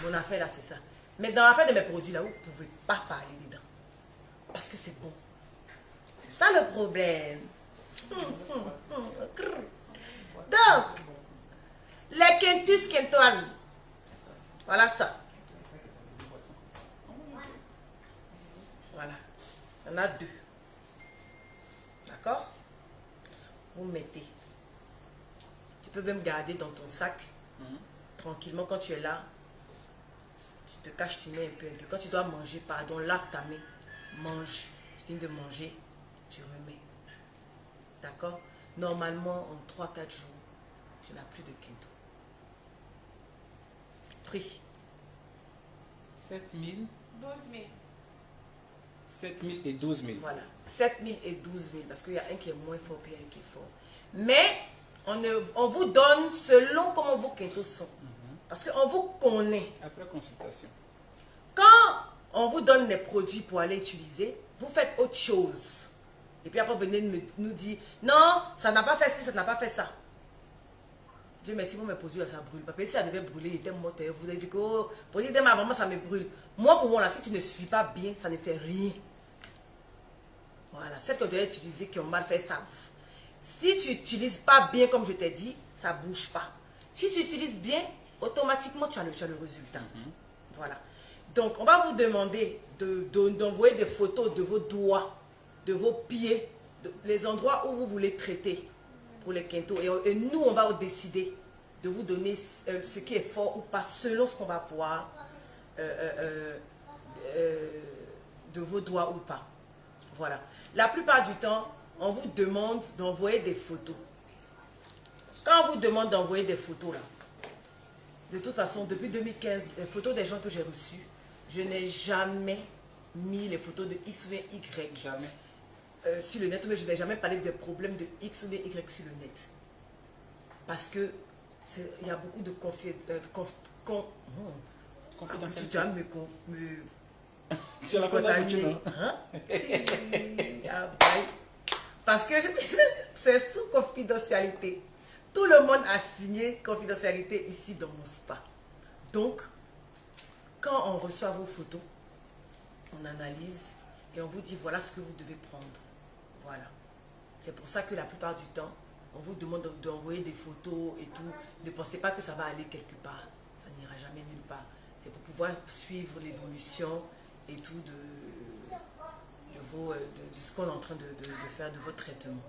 [SPEAKER 1] Mon affaire là, c'est ça. Mais dans l'affaire de mes produits là, vous ne pouvez pas parler dedans. Parce que c'est bon. C'est ça le problème. Donc, les quintus quintoines. Voilà ça. Voilà. Il y en a deux. D'accord? Vous mettez. Tu peux même garder dans ton sac. Tranquillement, quand tu es là, tu te caches, tu mets un peu. Quand tu dois manger, pardon, lave ta main. Mange. Tu finis de manger, tu remets. D'accord? Normalement, en 3-4 jours, tu n'as plus de quinto. Prix.
[SPEAKER 3] 7 000,
[SPEAKER 5] 12 000.
[SPEAKER 3] 7 000 et 12 000.
[SPEAKER 1] Voilà. 7 000 et 12 000. Parce qu'il y a un qui est moins fort puis un qui est fort. Mais, on vous donne selon comment vos quintos sont. Parce qu'on vous connaît.
[SPEAKER 3] Après consultation.
[SPEAKER 1] Quand on vous donne des produits pour aller utiliser, vous faites autre chose. Et puis après, vous venez nous dire, non, ça n'a pas fait ci, ça n'a pas fait ça. Dieu merci, pour mes produits, là, ça brûle pas. Si ça devait brûler, il était mort. Vous avez dit que, oh, produit de ma maman, ça me brûle. Moi, pour moi, là, si tu ne suis pas bien, ça ne fait rien. Voilà, celles que tu dois utiliser qui ont mal fait ça. Si tu n'utilises pas bien, comme je t'ai dit, ça ne bouge pas. Si tu utilises bien, automatiquement, tu as le résultat. Voilà. Donc, on va vous demander d'envoyer des photos de vos doigts, de vos pieds, les endroits où vous voulez traiter pour les quintos. Et nous, on va décider de vous donner ce qui est fort ou pas, selon ce qu'on va voir de vos doigts ou pas. Voilà. La plupart du temps, on vous demande d'envoyer des photos. Quand on vous demande d'envoyer des photos, là, de toute façon, depuis 2015, les photos des gens que j'ai reçus, je n'ai jamais mis les photos de X ou Y.
[SPEAKER 3] Jamais.
[SPEAKER 1] Sur le net, mais je n'ai jamais parlé des problèmes de X ou Y sur le net. Parce que il y a beaucoup de
[SPEAKER 3] confidentialité.
[SPEAKER 1] Tu vas me
[SPEAKER 3] Tu as la
[SPEAKER 1] contaminer. Hein? Parce que c'est sous confidentialité. Tout le monde a signé confidentialité ici dans mon spa. Donc, quand on reçoit vos photos, on analyse et on vous dit voilà ce que vous devez prendre. Voilà. C'est pour ça que la plupart du temps, on vous demande d'envoyer des photos et tout. Ne pensez pas que ça va aller quelque part. Ça n'ira jamais nulle part. C'est pour pouvoir suivre l'évolution et tout de ce qu'on est en train de faire de votre traitement.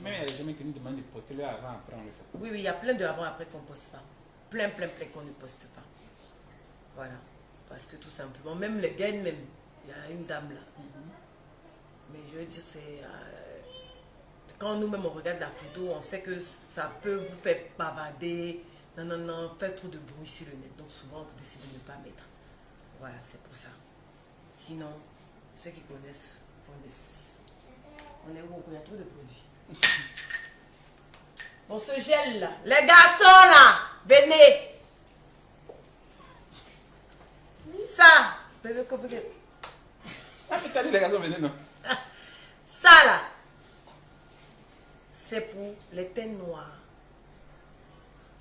[SPEAKER 3] Même il y a des gens qui nous demandent de poster avant, après on le fait.
[SPEAKER 1] Oui, il y a plein de avant après qu'on ne poste pas. Plein qu'on ne poste pas. Voilà. Parce que tout simplement, même les gains, même, il y a une dame là. Mais je veux dire, c'est... quand nous-mêmes on regarde la photo, on sait que ça peut vous faire bavarder, faire trop de bruit sur le net. Donc souvent, on décide de ne pas mettre. Voilà, c'est pour ça. Sinon, ceux qui connaissent, connaissent. On est où? Il y a trop de produits. Bon, ce gel là, les garçons là, venez. Ça, bébé,
[SPEAKER 3] Ah, tu as dit les garçons, venez, non?
[SPEAKER 1] ça là, c'est pour les teintes noires.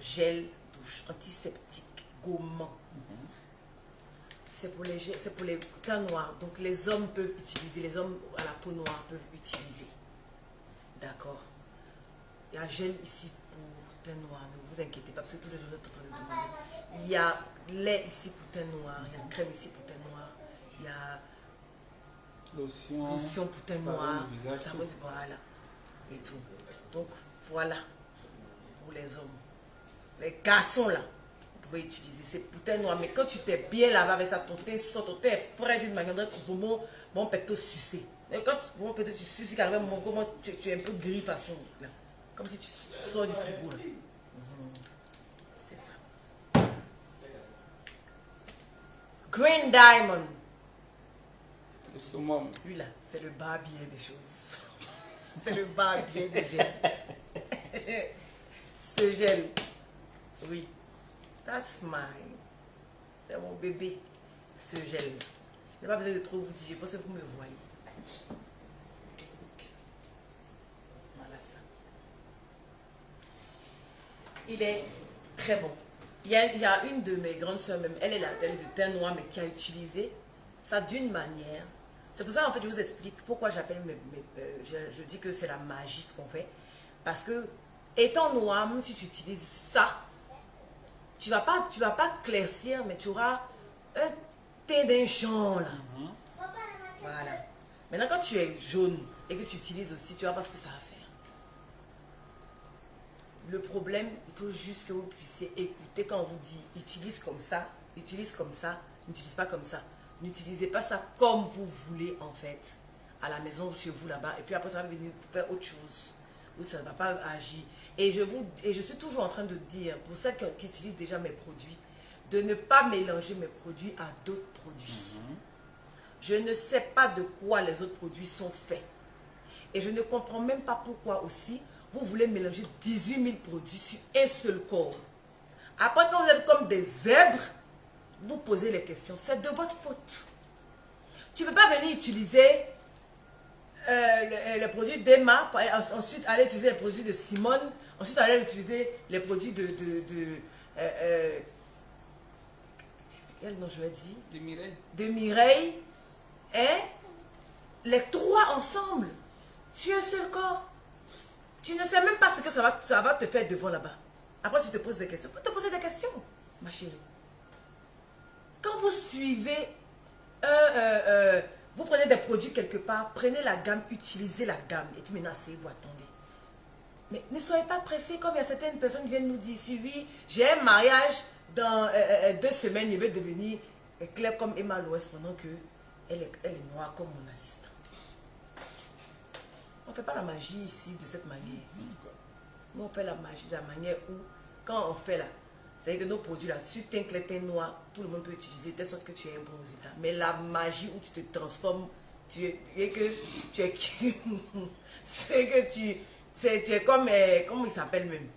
[SPEAKER 1] Gel douche, antiseptique, gommant. C'est pour les teintes noires. Donc les hommes peuvent utiliser, les hommes à la peau noire peuvent utiliser. D'accord. Il y a gel ici pour teint noir, ne vous inquiétez pas, parce que tous les jours, vous êtes en train de demander. Il y a lait ici pour teint noir, il y a crème ici pour teint noir, il y a lotion pour teint noir, savon de voilà, et tout. Donc, voilà, pour les hommes. Les garçons, là, vous pouvez utiliser, c'est pour teint noir, mais quand tu t'es bien lavé avec ça, ton teint sort, ton teint est frais d'une manière, bon pecto sucé. Mais quand tu suces, comment tu es un peu gris de façon, là. Comme si tu sors du frigo, là. C'est ça. Green Diamond.
[SPEAKER 3] Le saumon.
[SPEAKER 1] Lui là, c'est le barbier des choses. C'est le barbier des gel. Ce gel. Oui. That's mine. C'est mon bébé. Ce gel. Je n'ai pas besoin de trop vous dire. Je pense que vous me voyez. Voilà ça. Il est très bon. Il y a une de mes grandes soeurs même, elle est de teint noir, mais qui a utilisé ça d'une manière. C'est pour ça en fait je vous explique pourquoi j'appelle je dis que c'est la magie ce qu'on fait. Parce que étant noir, même si tu utilises ça, tu vas pas claircir, mais tu auras un teint d'un jaune là. Voilà. Maintenant quand tu es jaune et que tu utilises aussi, tu vas voir ce que ça va faire. Le problème, il faut juste que vous puissiez écouter quand on vous dit utilise comme ça, n'utilise pas comme ça. N'utilisez pas ça comme vous voulez en fait, à la maison, chez vous là-bas, et puis après ça va venir faire autre chose, où ça ne va pas agir. Et je suis toujours en train de dire, pour celles qui utilisent déjà mes produits, de ne pas mélanger mes produits à d'autres produits. Je ne sais pas de quoi les autres produits sont faits. Et je ne comprends même pas pourquoi aussi, vous voulez mélanger 18 000 produits sur un seul corps. Après, quand vous êtes comme des zèbres, vous posez les questions. C'est de votre faute. Tu ne peux pas venir utiliser les produits d'Emma, ensuite aller utiliser les produits de Simone, ensuite aller utiliser les produits quel nom je vais dire?
[SPEAKER 3] De Mireille.
[SPEAKER 1] De Mireille. Et les trois ensemble, sur un seul corps. Tu ne sais même pas ce que ça va te faire devant là-bas. Après, tu te poses des questions. Faut te poser des questions, ma chérie. Quand vous suivez, vous prenez des produits quelque part, prenez la gamme, utilisez la gamme. Et puis maintenant, asseyez-vous, attendez. Mais ne soyez pas pressés, comme il y a certaines personnes qui viennent nous dire ici, oui, j'ai un mariage dans 2 semaines, il veut devenir clair comme Emma Loès pendant qu'elle est noire comme mon assistant. On ne fait pas la magie ici de cette manière. Nous, on fait la magie de la manière où, quand on fait là, c'est-à-dire que nos produits là, sur teint clair, teint noir, tout le monde peut utiliser, de telle sorte que tu aies un bon résultat. Mais la magie où tu te transformes, tu es comme, comment il s'appelle même,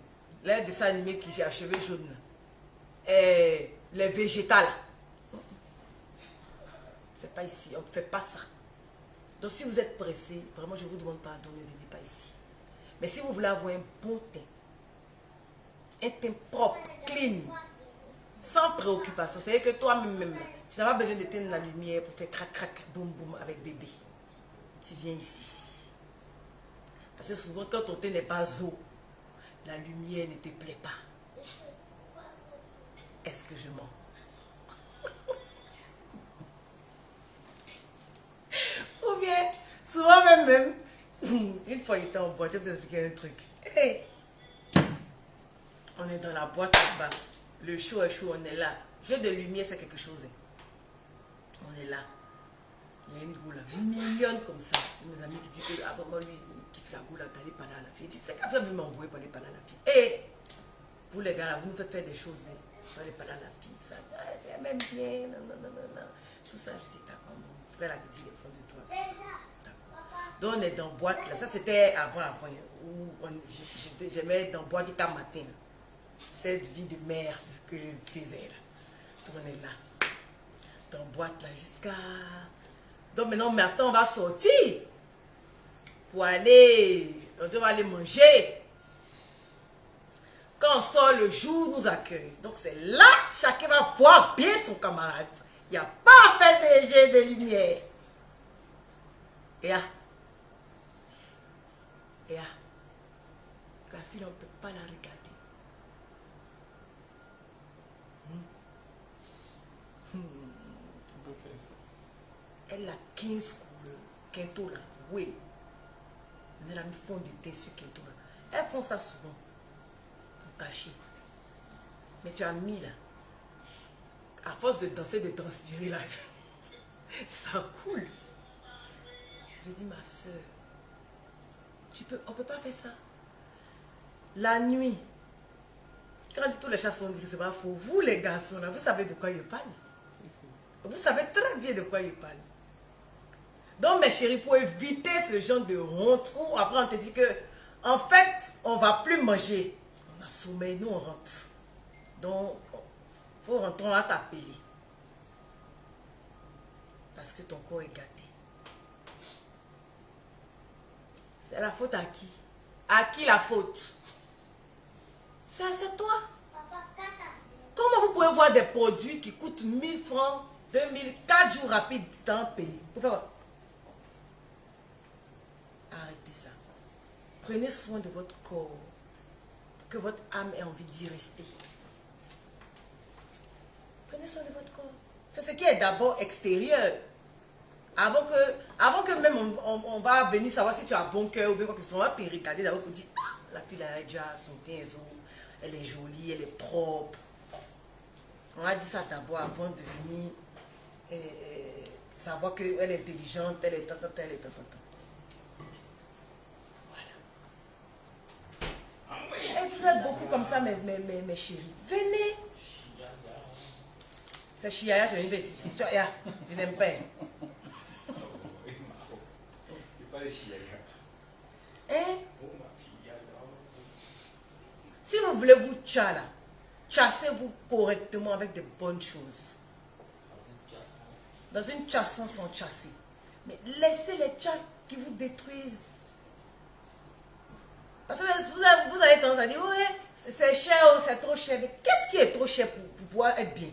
[SPEAKER 1] les dessins animés qui j'ai à cheveux jaunes, les végétales. C'est pas ici, on ne fait pas ça. Donc si vous êtes pressé, vraiment je ne vous demande pardon, ne venez pas ici. Mais si vous voulez avoir un bon teint, un teint propre, clean, sans préoccupation, c'est-à-dire que toi-même, tu n'as pas besoin d'éteindre la lumière pour faire crac crac, boum boum avec bébé. Tu viens ici. Parce que souvent quand ton teint n'est pas eau, la lumière ne te plaît pas. Est-ce que je mens? Ou bien, souvent même, une fois il était en boîte, je vais vous expliquer un truc. Hey, on est dans la boîte là-bas, le show est chaud, on est là. J'ai de lumière, c'est quelque chose. On est là. Il y a une goule là, mignonne comme ça. Mes amis qui disent que, ah bon, moi lui, il kiffe la goule là, t'allais parler à la fille. Il dit, c'est comme ça que vous m'envoyez pour aller parler à la fille. Hey, vous les gars là, vous nous faites faire des choses. Vous allez parler à la fille, ça, elle m'aime bien, non. Tout ça, je dis, d'accord, mon frère là qui dit les fonds de toi. Donc on est dans boîte là, ça c'était avant où j'aimais dans boîte du matin. Cette vie de merde que je faisais là. Donc on est là, dans boîte là jusqu'à... Donc maintenant on va sortir pour aller, on va aller manger. Quand on sort, le jour nous accueille. Donc c'est là, chacun va voir bien son camarade. Il n'y a pas à faire des jets de lumière. Et là, la fille, on ne peut pas la regarder. Elle a 15 couleurs. Quinto là, oui. Elle a mis fond de thé sur Quinto là. Elles font ça souvent. Pour cacher. Mais tu as mis là. À force de danser, de transpirer là. Ça coule. Je dis, ma soeur, on ne peut pas faire ça. La nuit, quand dit tous les chats sont gris, c'est pas faux. Vous les garçons là, vous savez de quoi je parle. Vous savez très bien de quoi je parle. Donc mes chéris, pour éviter ce genre de honte, où après on te dit que, en fait, on ne va plus manger. On a sommeil, nous on rentre. Donc, il faut rentrer, on va t'appeler. Parce que ton corps est gâté. C'est la faute à qui? À qui la faute? C'est toi. Comment vous pouvez voir des produits qui coûtent 1000 francs, 2000, 4 jours rapides dans un pays? Pour faire quoi? Arrêtez ça. Prenez soin de votre corps. Pour que votre âme ait envie d'y rester. Prenez soin de votre corps. C'est ce qui est d'abord extérieur. Avant que même on va venir savoir si tu as bon cœur ou bien quoi que ce soit, on va te regarder d'abord pour dire, ah, la fille là, elle a déjà son teint, elle est jolie, elle est propre. On a dit ça d'abord avant de venir savoir qu'elle est intelligente, elle est tant. Voilà. Et vous êtes beaucoup comme ça, mes chéris. Venez. C'est chiaya, je viens ici. Je n'aime pas. Hein? Si vous voulez vous tcha là, chassez-vous correctement avec de bonnes choses. Dans une chasse sans chasser. Mais laissez les tchas qui vous détruisent. Parce que vous avez tendance à dire, oui, c'est cher, c'est trop cher. Mais qu'est-ce qui est trop cher pour pouvoir être bien?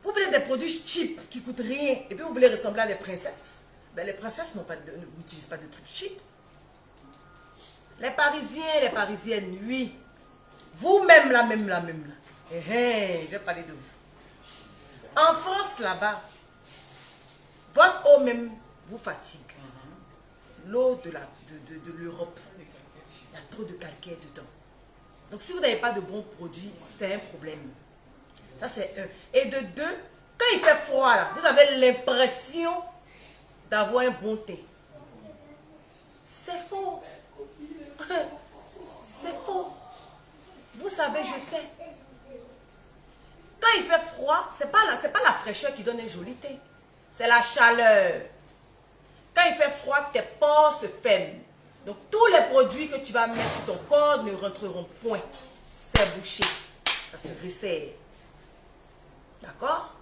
[SPEAKER 1] Vous voulez des produits cheap qui coûtent rien et puis vous voulez ressembler à des princesses? Ben, les princesses n'utilisent pas de trucs cheap. Les Parisiens, les Parisiennes, oui. Vous-même, la même, là. Je vais parler de vous. En France, là-bas, votre eau même vous fatigue. L'eau de l'Europe, il y a trop de calcaire dedans. Donc, si vous n'avez pas de bons produits, c'est un problème. Ça, c'est un. Et de deux, quand il fait froid, là, vous avez l'impression d'avoir un bon thé. C'est faux. C'est faux. Vous savez, je sais. Quand il fait froid, c'est pas la fraîcheur qui donne un joli thé. C'est la chaleur. Quand il fait froid, tes pores se ferment. Donc, tous les produits que tu vas mettre sur ton corps ne rentreront point. C'est bouché. Ça se resserre. D'accord?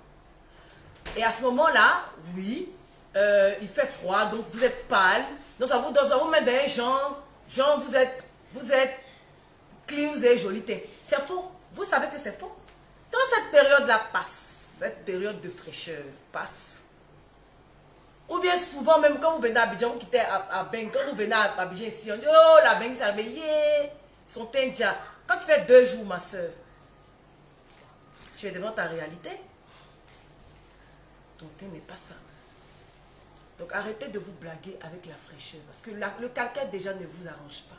[SPEAKER 1] Et à ce moment-là, oui, il fait froid, donc vous êtes pâle. Donc, ça vous met des genre, vous êtes clean, vous êtes joli. C'est faux. Vous savez que c'est faux. Quand cette période-là passe, cette période de fraîcheur passe, ou bien souvent, même quand vous venez à Abidjan, vous quittez à Beng, quand vous venez à Abidjan ici, on dit, oh, la Beng, ça réveillé, son teint déjà. Quand tu fais 2 jours, ma soeur, tu es devant ta réalité. Ton teint n'est pas ça. Donc arrêtez de vous blaguer avec la fraîcheur, parce que le calcaire déjà ne vous arrange pas.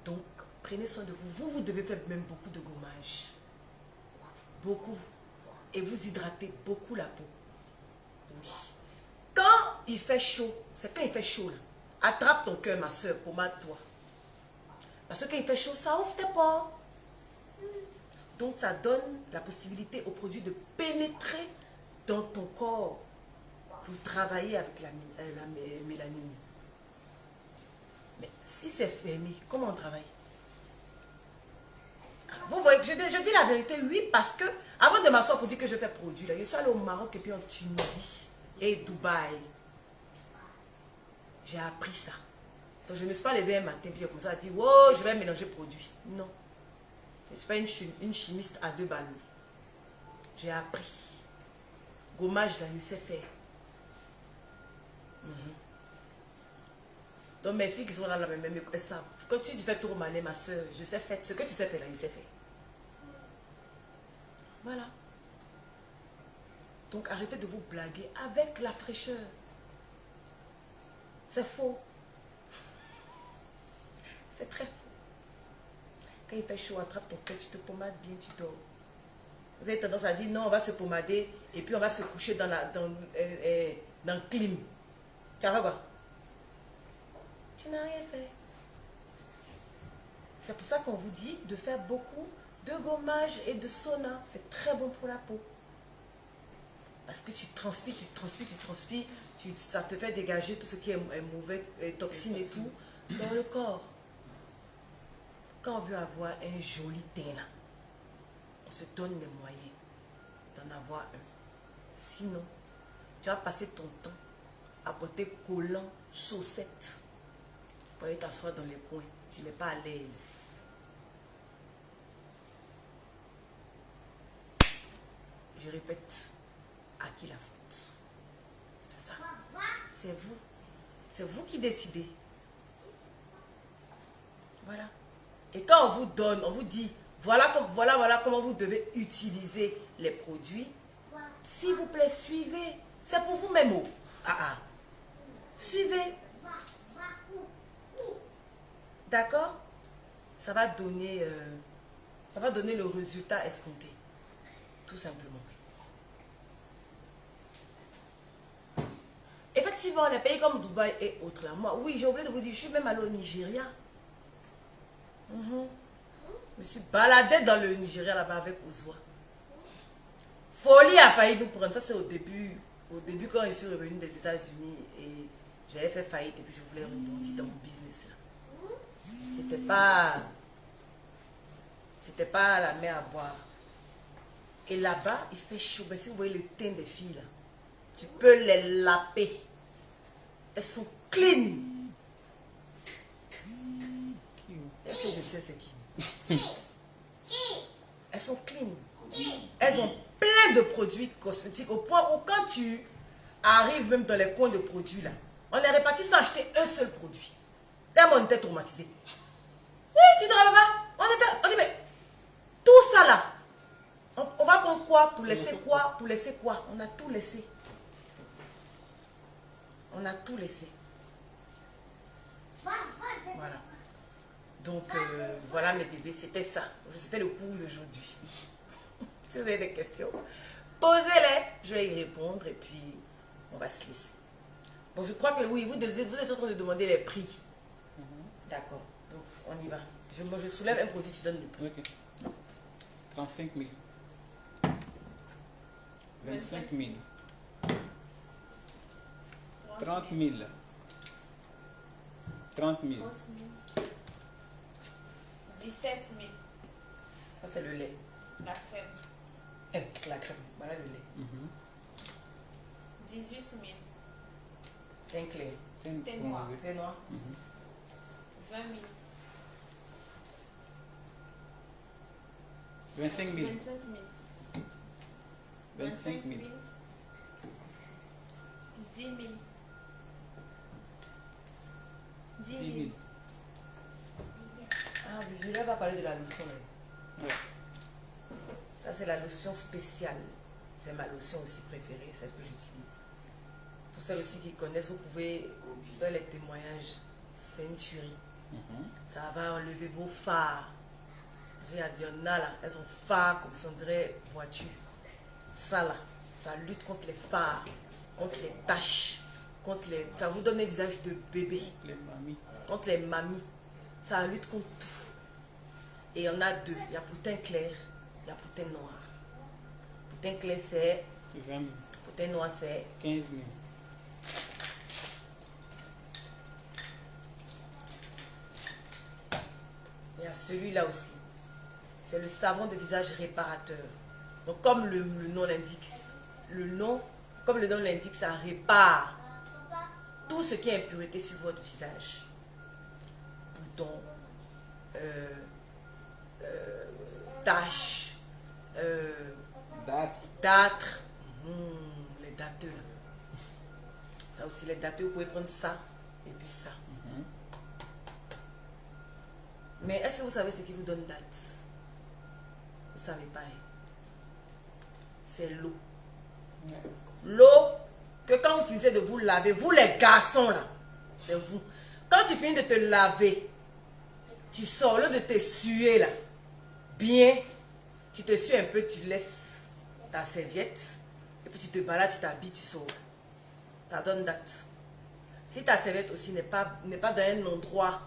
[SPEAKER 1] Donc, prenez soin de vous. Vous devez faire même beaucoup de gommage. Beaucoup. Et vous hydratez beaucoup la peau. Oui. Quand il fait chaud, c'est quand il fait chaud là. Attrape ton cœur, ma soeur, pommade-toi. Parce que quand il fait chaud, ça ouvre tes pores. Donc ça donne la possibilité au produit de pénétrer dans ton corps pour travailler avec la mélanine. Mais si c'est fermé, comment on travaille? Vous voyez, je dis la vérité, oui, parce que avant de m'asseoir pour dire que je fais produit, là, je suis allée au Maroc et puis en Tunisie et Dubaï. J'ai appris ça. Donc je ne me suis pas levée un matin puis comme ça, dit, oh, je vais mélanger produit. Non. Je ne suis pas une chimiste à 2 balles. J'ai appris. Gommage, là, je sais faire. Donc mes filles qui sont là, même elles savent. Quand tu fais trop malin, ma soeur, je sais faire. Ce que tu sais faire là, je sais faire. Voilà. Donc arrêtez de vous blaguer avec la fraîcheur. C'est faux. C'est très faux. Quand il fait chaud, attrape ton cœur, tu te pommades bien, tu dors. Vous avez tendance à dire non, on va se pommader et puis on va se coucher dans le clim. Tu as fait quoi? Tu n'as rien fait. C'est pour ça qu'on vous dit de faire beaucoup de gommage et de sauna. C'est très bon pour la peau. Parce que tu transpires, ça te fait dégager tout ce qui est mauvais, toxines et tout, dans le corps. Quand on veut avoir un joli teint là, on se donne les moyens d'en avoir un. Sinon, tu vas passer ton temps à porter collants, chaussettes, pour aller t'asseoir dans les coins. Tu n'es pas à l'aise. Je répète, à qui la faute? C'est ça. C'est vous. C'est vous qui décidez. Voilà. Et quand on vous donne, on vous dit, voilà comment vous devez utiliser les produits. S'il vous plaît, suivez. C'est pour vous-même. Suivez. D'accord? Ça va donner le résultat escompté. Tout simplement. Effectivement, les pays comme Dubaï et autres là. Moi, oui, j'ai oublié de vous dire, je suis même allée au Nigeria. Je me suis baladée dans le Nigeria là-bas avec Ozoa. Folie a failli nous prendre. Ça, c'est au début quand je suis revenue des États-Unis et j'avais fait faillite et puis je voulais rebondir dans mon business là. C'était pas la mer à boire. Et là-bas, il fait chaud. Mais si vous voyez le teint des filles là, tu peux les laper. elles sont clean. Est-ce que je sais c'est qui? Elles sont clean. Elles ont plein de produits cosmétiques au point où quand tu arrives même dans les coins de produits là, on est réparti sans acheter un seul produit. Tellement on était traumatisé. Oui, tu te rappelles pas? On dit mais tout ça là, on va prendre quoi pour laisser quoi? Pour laisser quoi? On a tout laissé. On a tout laissé. Voilà. Donc voilà mes bébés, c'était ça. C'était le cours d'aujourd'hui. Si vous avez des questions, posez-les, je vais y répondre et puis on va se laisser. Bon, je crois que oui, vous êtes en train de demander les prix. D'accord, donc on y va. Je soulève un produit, tu donnes le prix.
[SPEAKER 3] Ok. 35 000. 25 000. 30 000. 30 000.
[SPEAKER 5] 17 000.
[SPEAKER 1] Ça c'est le lait.
[SPEAKER 5] La crème.
[SPEAKER 1] La crème, voilà le lait.
[SPEAKER 5] 18 000.
[SPEAKER 1] Teint clair.
[SPEAKER 5] Thé noir.
[SPEAKER 1] Thé noir.
[SPEAKER 5] 20 000.
[SPEAKER 3] 25 000.
[SPEAKER 5] 25 000.
[SPEAKER 3] 25 000.
[SPEAKER 5] 10 000. 10
[SPEAKER 3] 10
[SPEAKER 5] 000.
[SPEAKER 3] 000.
[SPEAKER 1] Ah oui, je ne vais pas parler de la lotion.
[SPEAKER 3] Ouais.
[SPEAKER 1] Ça c'est la lotion spéciale. C'est ma lotion aussi préférée, celle que j'utilise. Pour celles aussi qui connaissent, vous pouvez faire les témoignages. C'est une tuerie. Ça va enlever vos fards. Il y a des là, elles ont fards comme ça, on dirait voiture. Ça là, ça lutte contre les fards, contre les taches, contre les... Ça vous donne un visage de bébé.
[SPEAKER 3] Les mamies.
[SPEAKER 1] Contre les mamies. Ça lutte contre tout. Et il y en a deux. Il y a pour teint clair, il y a pour teint noir. Pour teint clair, c'est...
[SPEAKER 3] 20 000.
[SPEAKER 1] Pour teint noir, c'est...
[SPEAKER 3] 15 000.
[SPEAKER 1] Il y a celui-là aussi. C'est le savon de visage réparateur. Donc comme le nom l'indique, comme le nom l'indique, ça répare tout ce qui est impureté sur votre visage. Boutons, taches, d'âtre, les dateux. Ça aussi, les dateux, vous pouvez prendre ça et puis ça. Mais est-ce que vous savez ce qui vous donne date? Vous ne savez pas. C'est l'eau. L'eau que quand vous finissez de vous laver, vous les garçons là, c'est vous. Quand tu finis de te laver, tu sors, au lieu de te suer là, bien, tu te sues un peu, tu laisses ta serviette, et puis tu te balades, tu t'habilles, tu sors. Ça donne date. Si ta serviette aussi n'est pas dans un endroit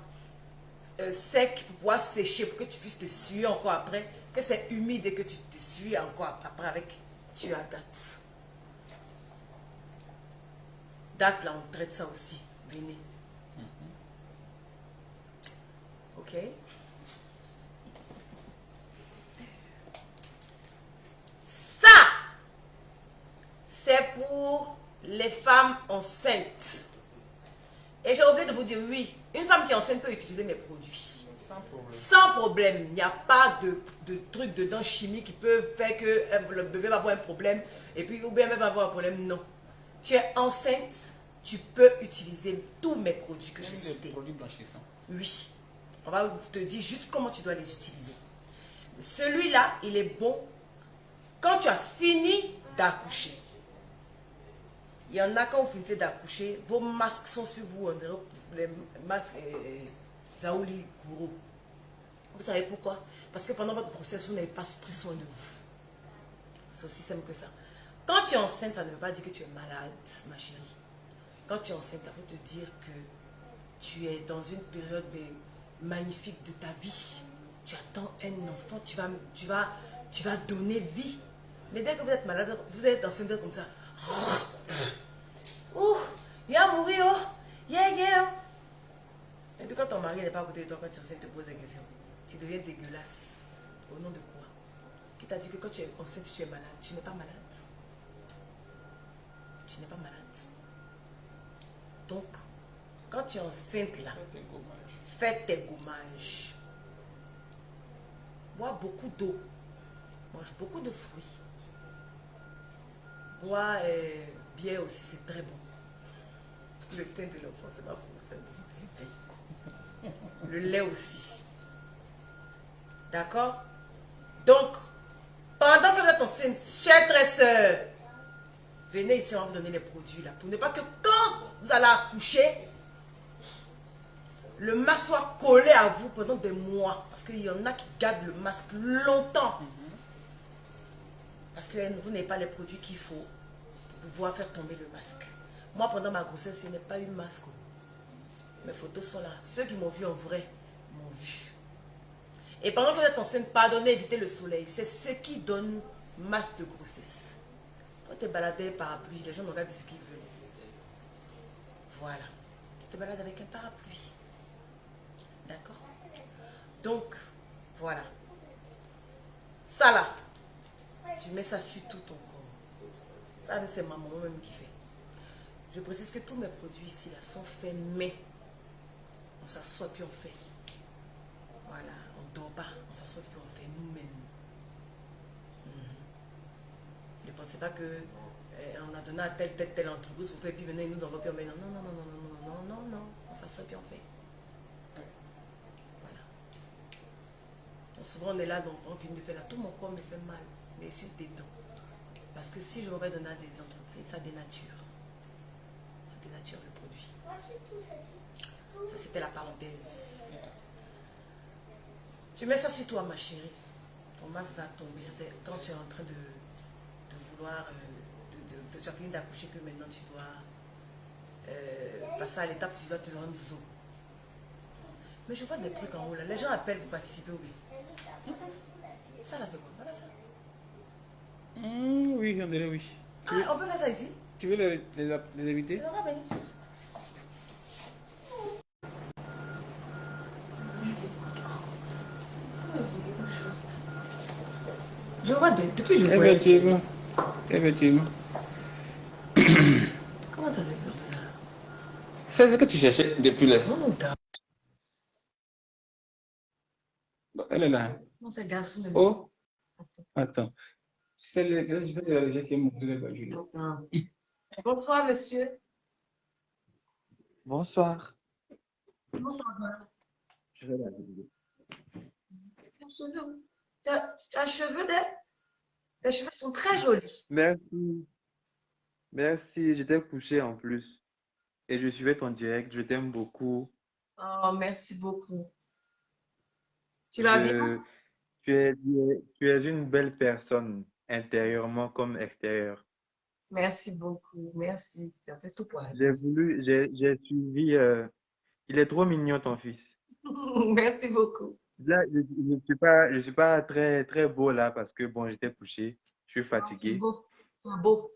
[SPEAKER 1] sec pour pouvoir sécher, pour que tu puisses te suer encore après, que c'est humide et que tu te sues encore après avec, tu as date. Date là, on traite ça aussi. Venez. Ok? Ça, c'est pour les femmes enceintes. Et j'ai oublié de vous dire, oui, une femme qui est enceinte peut utiliser mes produits.
[SPEAKER 3] Sans problème.
[SPEAKER 1] Sans problème. Il n'y a pas de trucs dedans chimiques qui peuvent faire que le bébé va avoir un problème et puis ou bien elle va avoir un problème. Non. Tu es enceinte, tu peux utiliser tous mes produits que j'ai
[SPEAKER 3] Même les
[SPEAKER 1] cités.
[SPEAKER 3] produits blanchissants.
[SPEAKER 1] Oui. On va te dire juste comment tu dois les utiliser. Celui-là, il est bon quand tu as fini d'accoucher. Il y en a quand vous finissez d'accoucher, vos masques sont sur vous, on dirait les masques Zaouli Gourou. Vous savez pourquoi? Parce que pendant votre grossesse, vous n'avez pas pris soin de vous. C'est aussi simple que ça. Quand tu es enceinte, ça ne veut pas dire que tu es malade, ma chérie. Quand tu es enceinte, il faut te dire que tu es dans une période magnifique de ta vie. Tu attends un enfant, tu vas donner vie. Mais dès que vous êtes malade, vous êtes enceinte comme ça. Ouh, il va mourir, oh. Yeah. Et puis quand ton mari n'est pas à côté de toi, quand tu es enceinte, te pose des questions. Tu deviens dégueulasse. Au nom de quoi? Qui t'a dit que quand tu es enceinte, tu es malade? Tu n'es pas malade. Tu n'es pas malade. Donc, quand tu es enceinte là,
[SPEAKER 3] Fais tes gommages.
[SPEAKER 1] fais tes gommages. Bois beaucoup d'eau. Mange beaucoup de fruits. Bois bière aussi, c'est très bon. Le thé de l'enfant, c'est pas fou. C'est bon. Le lait aussi. D'accord? Donc, pendant que vous êtes enceinte, chère tresseur, venez ici, on va vous donner les produits là. Pour ne pas que quand vous allez accoucher, le masque soit collé à vous pendant des mois. Parce qu'il y en a qui gardent le masque longtemps. Parce que vous n'avez pas les produits qu'il faut pour pouvoir faire tomber le masque. Moi, pendant ma grossesse, il n'y a pas eu de masque. Mes photos sont là. Ceux qui m'ont vu en vrai m'ont vu. Et pendant que vous êtes enceinte, pardonnez, évitez le soleil. C'est ce qui donne masse de grossesse. Quand tu te balades parapluie, les gens regardent ce qu'ils veulent. Voilà. Tu te balades avec un parapluie. D'accord? Donc, voilà. Ça là, tu mets ça sur tout ton corps. Ça, c'est ma maman même qui fait. Je précise que tous mes produits ici là sont faits, mais on s'assoit puis on fait. Voilà, on ne dort pas, on s'assoit puis on fait nous-mêmes. Ne pensez pas que on a donné à telle entreprise, vous faites puis venez nous envoyer puis on met non, non, non, non, non, non, non, non, non, on s'assoit puis on fait. Voilà. Donc souvent on est là, donc on finit de faire là, tout mon corps me fait mal, mais je suis détend. Parce que si je m'aurais donné à des entreprises, ça dénature. Ça dénature le produit. Ça c'était la parenthèse. Tu mets ça sur toi ma chérie. Ton masque va tomber. Ça c'est quand tu es en train de vouloir, tu as fini d'accoucher que maintenant tu dois passer à l'étape où tu dois te rendre zo. Mais je vois des trucs en haut là. Les gens appellent pour participer au B. Ça là c'est quoi? Voilà ça.
[SPEAKER 3] Oui, on dirait oui.
[SPEAKER 1] Ah, on peut faire ça ici?
[SPEAKER 3] Tu veux les éviter?
[SPEAKER 1] Les aura béni. Je vois depuis je vois.
[SPEAKER 3] Effectivement. Effectivement.
[SPEAKER 1] Comment ça se fait ça?
[SPEAKER 3] C'est ce que tu cherchais depuis là. Elle est là.
[SPEAKER 1] Non, c'est garçon.
[SPEAKER 3] Oh, attends. C'est le geste qui est montré les bajoules.
[SPEAKER 1] Bonsoir, monsieur.
[SPEAKER 6] Bonsoir.
[SPEAKER 1] Bonsoir.
[SPEAKER 6] Je vais la vidéo.
[SPEAKER 1] Tu as cheveux les cheveux sont très jolis.
[SPEAKER 6] Merci. Merci. J'étais couché en plus. Et je suivais ton direct. Je t'aime beaucoup.
[SPEAKER 1] Oh, merci beaucoup. Tu vas bien?
[SPEAKER 6] Tu es une belle personne, intérieurement comme extérieure.
[SPEAKER 1] Merci beaucoup. Merci. Tu as fait tout pour
[SPEAKER 6] J'ai suivi. Il est trop mignon, ton fils.
[SPEAKER 1] Merci beaucoup.
[SPEAKER 6] Là, je suis pas très, très beau là parce que bon, j'étais couché. Je suis
[SPEAKER 1] C'est
[SPEAKER 6] fatigué.
[SPEAKER 1] beau. C'est beau.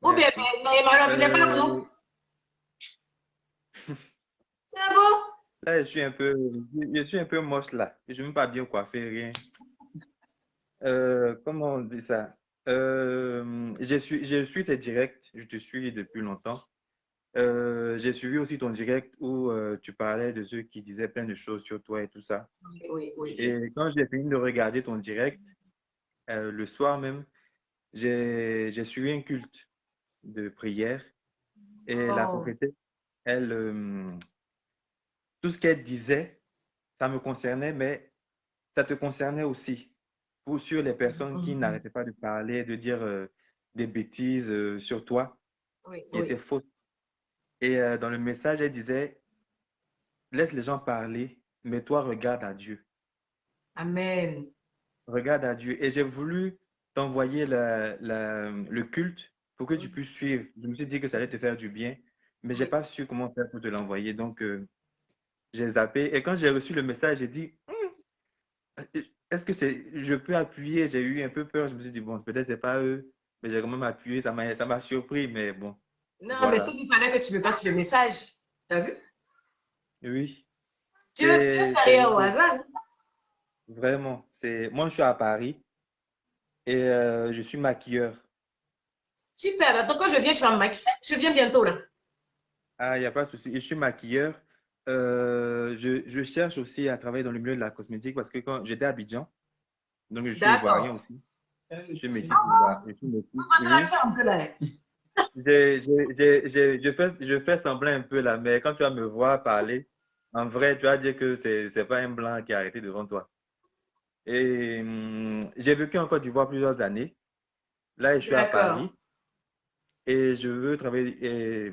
[SPEAKER 1] Ou bien,
[SPEAKER 6] Merci.
[SPEAKER 1] Emmanuel, il n'est pas beau. C'est beau.
[SPEAKER 6] Là, je suis un peu moche là. Je ne suis même pas bien coiffé, rien. Comment on dit ça? Je suis tes directs, je te suis depuis longtemps. J'ai suivi aussi ton direct où tu parlais de ceux qui disaient plein de choses sur toi et tout ça.
[SPEAKER 1] Oui.
[SPEAKER 6] Et quand j'ai fini de regarder ton direct, le soir même, j'ai suivi un culte de prière et la
[SPEAKER 1] Oh.
[SPEAKER 6] prophétesse, elle, tout ce qu'elle disait, ça me concernait, mais ça te concernait aussi. Sur les personnes qui n'arrêtaient pas de parler, de dire des bêtises sur toi, qui étaient fausses. Et dans le message, elle disait, laisse les gens parler, mais toi, regarde à Dieu.
[SPEAKER 1] Amen.
[SPEAKER 6] Regarde à Dieu. Et j'ai voulu t'envoyer le culte pour que tu puisses suivre. Je me suis dit que ça allait te faire du bien, mais je n'ai pas su comment faire pour te l'envoyer. Donc, j'ai zappé. Et quand j'ai reçu le message, j'ai dit, est-ce que je peux appuyer? J'ai eu un peu peur. Je me suis dit, bon, peut-être c'est pas eux, mais j'ai quand même appuyé. Ça m'a surpris, mais bon.
[SPEAKER 1] Non,
[SPEAKER 6] Voilà.
[SPEAKER 1] mais c'est qu'il fallait que tu me passes le message. T'as vu?
[SPEAKER 6] Oui.
[SPEAKER 1] Tu veux faire rien au hasard?
[SPEAKER 6] Vraiment. Moi, je suis à Paris et je suis maquilleur.
[SPEAKER 1] Super. Attends, quand je viens, tu vas me maquiller. Je viens bientôt là.
[SPEAKER 6] Ah, il n'y a pas de souci. Et je suis maquilleur. Je cherche aussi à travailler dans le milieu de la cosmétique parce que quand j'étais à Abidjan, donc je suis ivoirien
[SPEAKER 7] D'accord.
[SPEAKER 6] aussi. Je suis métis ivoirien. Je suis métis.
[SPEAKER 7] Vous passez
[SPEAKER 6] Oui.
[SPEAKER 7] l'accent un peu là.
[SPEAKER 6] Je fais semblant un peu là, mais quand tu vas me voir parler, en vrai, tu vas dire que c'est pas un blanc qui a arrêté devant toi. Et j'ai vécu en Côte d'Ivoire plusieurs années. Là, je suis à
[SPEAKER 7] D'accord.
[SPEAKER 6] Paris et je veux travailler. Et,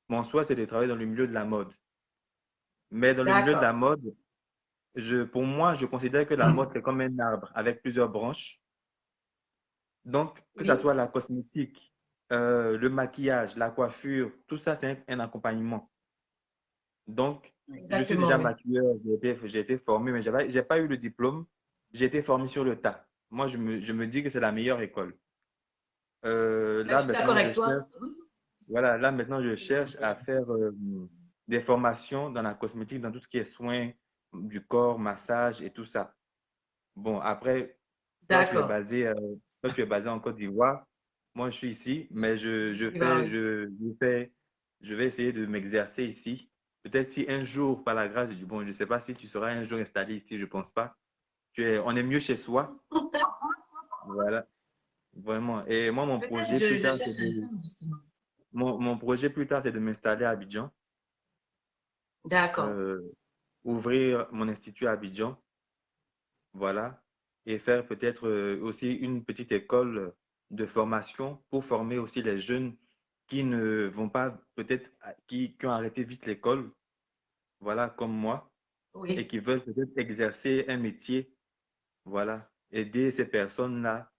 [SPEAKER 6] mon souhait, c'est de travailler dans le milieu de la mode. Mais dans le milieu de
[SPEAKER 7] D'accord.
[SPEAKER 6] la mode, pour moi, je considère que la mode, c'est comme un arbre avec plusieurs branches. Donc, que ce
[SPEAKER 7] Oui,
[SPEAKER 6] soit la cosmétique, le maquillage, la coiffure, tout ça, c'est un accompagnement. Donc, je suis
[SPEAKER 7] exactement,
[SPEAKER 6] déjà
[SPEAKER 7] oui.
[SPEAKER 6] maquilleur, j'ai été formé, mais j'ai pas eu le diplôme. J'ai été formé sur le tas. Moi, je me dis que c'est la meilleure école.
[SPEAKER 7] Je
[SPEAKER 6] Là,
[SPEAKER 7] suis d'accord
[SPEAKER 6] maintenant,
[SPEAKER 7] avec toi.
[SPEAKER 6] là, maintenant, je cherche à faire des formations dans la cosmétique, dans tout ce qui est soins du corps, massage et tout ça. Bon, après, toi, tu es
[SPEAKER 7] D'accord.
[SPEAKER 6] basé, toi, tu es basé en Côte d'Ivoire. Moi, je suis ici, mais
[SPEAKER 7] Tu vas, oui.
[SPEAKER 6] je vais essayer de m'exercer ici. Peut-être si un jour, par la grâce du bon, je ne sais pas si tu seras un jour installé ici, je ne pense pas. On est mieux chez soi. Voilà, vraiment. Et moi,
[SPEAKER 7] Peut-être je cherche un peu, justement.
[SPEAKER 6] mon projet plus tard, c'est de m'installer à Abidjan,
[SPEAKER 7] D'accord.
[SPEAKER 6] euh, ouvrir mon institut à Abidjan. Voilà, et faire peut-être aussi une petite école de formation pour former aussi les jeunes qui ne vont pas, peut-être, qui ont arrêté vite l'école, voilà, comme moi, et
[SPEAKER 7] Oui.
[SPEAKER 6] qui veulent peut-être exercer un métier, voilà, aider ces personnes-là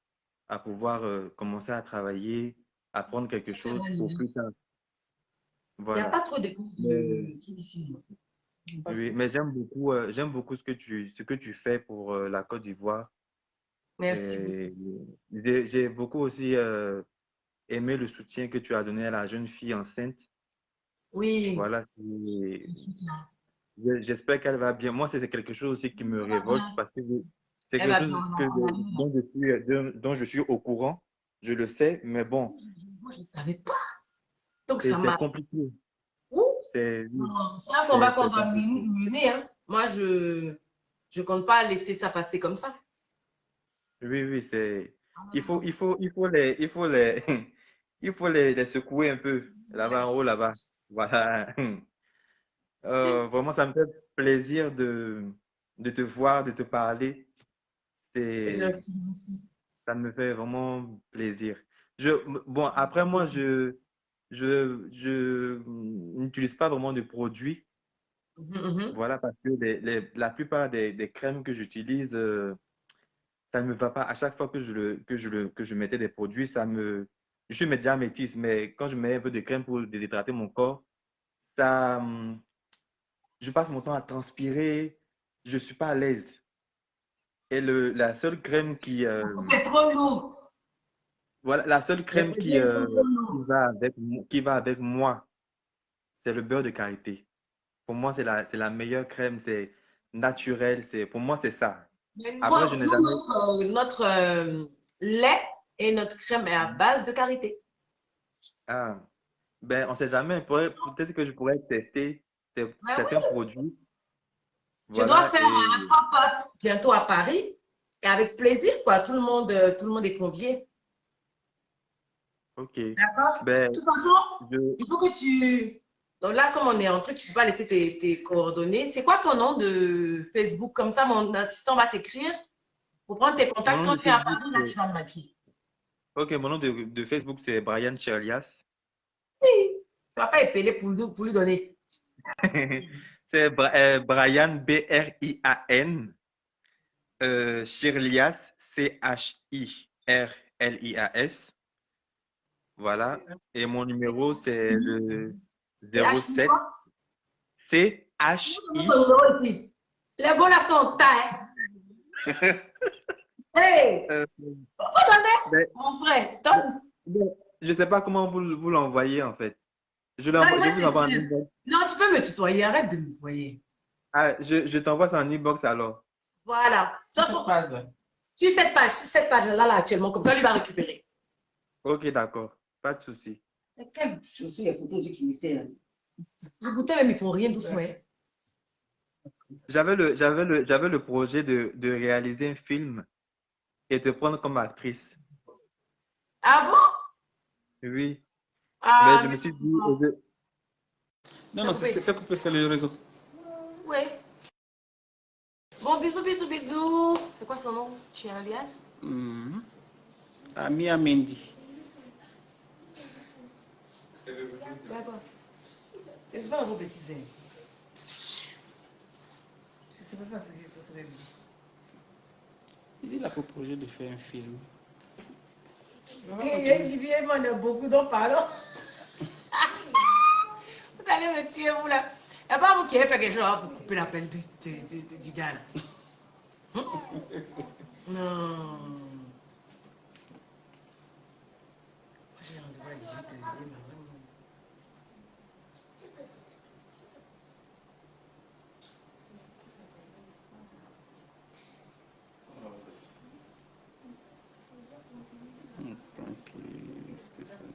[SPEAKER 6] à pouvoir commencer à travailler, apprendre quelque
[SPEAKER 7] Ça, c'est une
[SPEAKER 6] chose
[SPEAKER 7] bonne
[SPEAKER 6] pour
[SPEAKER 7] idée.
[SPEAKER 6] plus tard,
[SPEAKER 7] Il n'y a
[SPEAKER 6] voilà.
[SPEAKER 7] pas trop d'écoute
[SPEAKER 6] Mais,
[SPEAKER 7] de trucs ici. Pas
[SPEAKER 6] oui,
[SPEAKER 7] trop.
[SPEAKER 6] mais j'aime beaucoup ce que tu fais pour la Côte d'Ivoire.
[SPEAKER 7] Merci beaucoup.
[SPEAKER 6] Et j'ai beaucoup aussi aimé le soutien que tu as donné à la jeune fille enceinte.
[SPEAKER 7] Oui,
[SPEAKER 6] Voilà,
[SPEAKER 7] ce truc-là.
[SPEAKER 6] j'espère qu'elle va bien. Moi, c'est quelque chose aussi qui me
[SPEAKER 7] Elle va
[SPEAKER 6] révolte
[SPEAKER 7] bien.
[SPEAKER 6] parce que c'est
[SPEAKER 7] Elle
[SPEAKER 6] quelque
[SPEAKER 7] va bien.
[SPEAKER 6] chose dont je suis au courant. Je le sais, mais bon,
[SPEAKER 7] Moi, je ne savais pas. Donc, ça
[SPEAKER 6] c'est
[SPEAKER 7] m'a.
[SPEAKER 6] compliqué.
[SPEAKER 7] Ouh,
[SPEAKER 6] Oui,
[SPEAKER 7] non, c'est un combat qu'on
[SPEAKER 6] c'est
[SPEAKER 7] doit
[SPEAKER 6] compliqué.
[SPEAKER 7] mener, hein. Moi, je compte pas laisser ça passer comme ça.
[SPEAKER 6] Oui, oui,
[SPEAKER 7] Ah, non, non, non.
[SPEAKER 6] il faut les secouer un peu là-bas en haut, là-bas. Voilà. Vraiment, ça me fait plaisir de te voir, de te parler.
[SPEAKER 7] C'est
[SPEAKER 6] C'est,
[SPEAKER 7] gentil, merci.
[SPEAKER 6] ça me fait vraiment plaisir. Je, bon, après, moi, je n'utilise pas vraiment de produits.
[SPEAKER 7] Mhm, mhm.
[SPEAKER 6] Voilà, parce que la plupart des crèmes que j'utilise, ça ne me va pas. À chaque fois que je mettais des produits, je suis déjà métisse, mais quand je mets un peu de crème pour déshydrater mon corps, ça, je passe mon temps à transpirer. Je ne suis pas à l'aise. Et la seule crème
[SPEAKER 7] Parce que c'est trop lourd.
[SPEAKER 6] voilà, la seule
[SPEAKER 7] Les
[SPEAKER 6] crème
[SPEAKER 7] produits, ils sont trop lourds.
[SPEAKER 6] qui va avec moi, c'est le beurre de karité. Pour moi, c'est la meilleure crème, c'est naturel, pour moi, c'est ça.
[SPEAKER 7] Mais
[SPEAKER 6] Après, je n'ai
[SPEAKER 7] nous,
[SPEAKER 6] jamais,
[SPEAKER 7] notre lait et notre crème est à base de karité.
[SPEAKER 6] ah, ben, on ne sait jamais, peut-être que je pourrais tester
[SPEAKER 7] Ben
[SPEAKER 6] certains
[SPEAKER 7] oui,
[SPEAKER 6] produits,
[SPEAKER 7] je dois
[SPEAKER 6] voilà,
[SPEAKER 7] faire
[SPEAKER 6] et,
[SPEAKER 7] un pop-up bientôt à Paris. Et avec plaisir, quoi. Tout le monde est convié.
[SPEAKER 6] ok,
[SPEAKER 7] D'accord? De
[SPEAKER 6] ben,
[SPEAKER 7] toute façon,
[SPEAKER 6] je,
[SPEAKER 7] il faut que tu. Donc là, comme on est en truc, tu peux pas laisser tes coordonnées. C'est quoi ton nom de Facebook? Comme ça, mon assistant va t'écrire pour prendre tes
[SPEAKER 6] mon
[SPEAKER 7] contacts.
[SPEAKER 6] nom
[SPEAKER 7] Quand
[SPEAKER 6] de
[SPEAKER 7] tu viens à
[SPEAKER 6] Facebook,
[SPEAKER 7] Paris, là, tu vas me maquiller.
[SPEAKER 6] ok, mon nom de Facebook, c'est Brian Cherlias.
[SPEAKER 7] Oui, tu vas pas épeler pour lui donner.
[SPEAKER 6] C'est Brian, Brian, Chirlias, Chirlias. Voilà. Et mon numéro, c'est le
[SPEAKER 7] C'est H quoi?
[SPEAKER 6] 07
[SPEAKER 7] Ton
[SPEAKER 6] CHI.
[SPEAKER 7] numéro ici. Les gars là sont taille. Hey!
[SPEAKER 6] Euh,
[SPEAKER 7] Faut donner,
[SPEAKER 6] ben,
[SPEAKER 7] mon frère.
[SPEAKER 6] ben, je ne sais pas comment vous l'envoyez en fait.
[SPEAKER 7] Non,
[SPEAKER 6] Je vous envoie un inbox.
[SPEAKER 7] non, tu peux me tutoyer. Arrête de me tutoyer.
[SPEAKER 6] Ah, je t'envoie ça en inbox alors.
[SPEAKER 7] Voilà.
[SPEAKER 3] Sur cette page-là.
[SPEAKER 7] Sur cette page-là, là, actuellement, comme ça, lui va récupérer.
[SPEAKER 6] Ok, d'accord. Pas de souci.
[SPEAKER 7] Quelle chose, les photos du Kimisé, là. Le goûter même, ils font rien doucement. Hein.
[SPEAKER 6] J'avais le projet de réaliser un film et te prendre comme actrice.
[SPEAKER 7] Ah bon?
[SPEAKER 6] Oui. Mais
[SPEAKER 7] Ah,
[SPEAKER 6] je me
[SPEAKER 7] mais
[SPEAKER 6] suis dit,
[SPEAKER 3] Non, non, c'est coupé, c'est le réseau.
[SPEAKER 7] ouais. Bon, bisous, bisous, bisous. C'est quoi son nom? Chez Alias?
[SPEAKER 3] Amia Mendy.
[SPEAKER 7] D'accord. Et je vais avoir bêtises. Je sais pas ce que je te dit.
[SPEAKER 3] Il a pour projet de faire un film.
[SPEAKER 7] Et il dit, il m'en a beaucoup, donc parlons. Vous allez me tuer, vous là. Et pas vous qui avez fait quelque chose pour couper l'appel du gars là. Non. J'ai rendez-vous à 18h.
[SPEAKER 3] Tranquille, Stéphanie.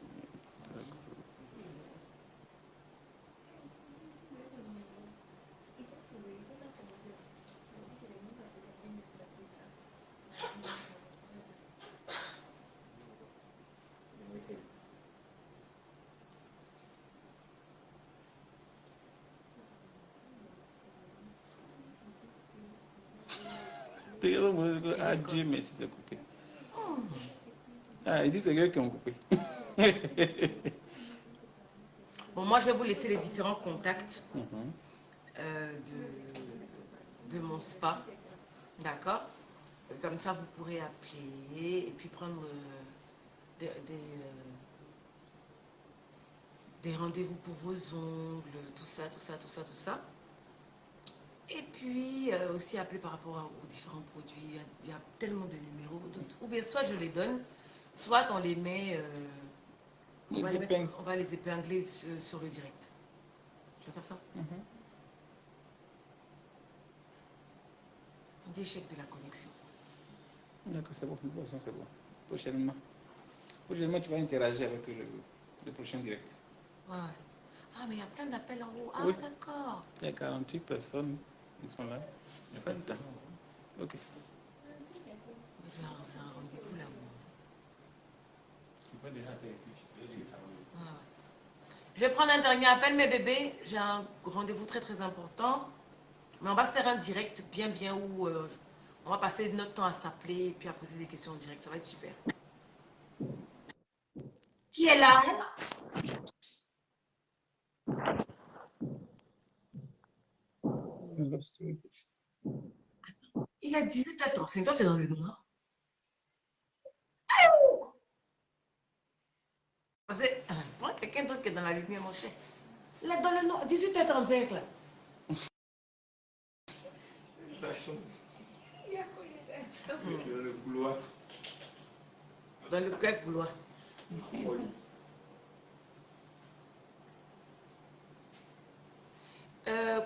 [SPEAKER 3] Ah Dieu, mais si c'est coupé. Ah, il dit c'est eux qui ont coupé.
[SPEAKER 7] Bon, moi, je vais vous laisser les différents contacts de mon spa. D'accord? Comme ça, vous pourrez appeler et puis prendre des rendez-vous pour vos ongles, tout ça, tout ça, tout ça, tout ça. Et puis, aussi appeler par rapport aux différents produits. Il y a tellement de numéros. Ou bien, soit je les donne, soit on les met... on va les épingler sur le direct. Je vais faire ça. On dit échec de la connexion.
[SPEAKER 3] D'accord, c'est bon. C'est bon. Prochainement. Prochainement, tu vas interagir avec le prochain direct.
[SPEAKER 7] Ouais. Ah, mais il y a plein d'appels en haut. Ah,
[SPEAKER 3] Oui.
[SPEAKER 7] d'accord.
[SPEAKER 3] Il y a 48 personnes qui sont là. Il n'y a pas de temps. Ok.
[SPEAKER 7] J'ai un rendez-vous là.
[SPEAKER 3] Tu peux déjà faire.
[SPEAKER 7] Ouais. Je vais prendre un dernier appel, mes bébés. J'ai un rendez-vous très très important. Mais on va se faire un direct bien bien où on va passer notre temps à s'appeler et puis à poser des questions en direct. Ça va être super. Qui est là? Il a 18 ans. C'est toi, tu es dans le noir. Prends quelqu'un d'autre qui est dans la lumière, mon cher. Là, dans le noir, 18h35 là.
[SPEAKER 3] Ça chauffe. Dans le couloir.
[SPEAKER 7] Dans le cœur couloir.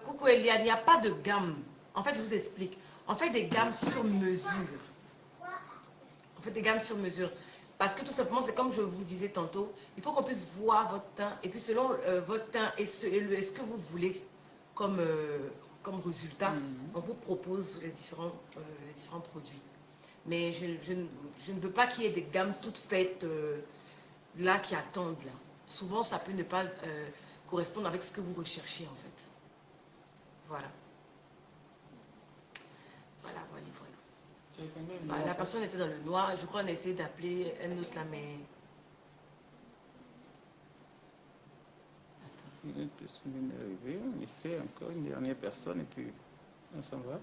[SPEAKER 7] Coucou Eliane, il n'y a pas de gamme. En fait, je vous explique. On fait des gammes sur mesure. On fait des gammes sur mesure. Parce que tout simplement, c'est comme je vous disais tantôt, il faut qu'on puisse voir votre teint. Et puis selon votre teint et ce que vous voulez comme, comme résultat, on vous propose les différents produits. Mais je ne veux pas qu'il y ait des gammes toutes faites là qui attendent. Là. Souvent, ça peut ne pas correspondre avec ce que vous recherchez en fait. Voilà. Voilà, voilà, voilà. Bah, la personne était dans le noir. Je crois qu'on a essayé d'appeler un autre là, mais...
[SPEAKER 3] Une personne vient d'arriver. On essaie encore une dernière personne et puis on s'en va.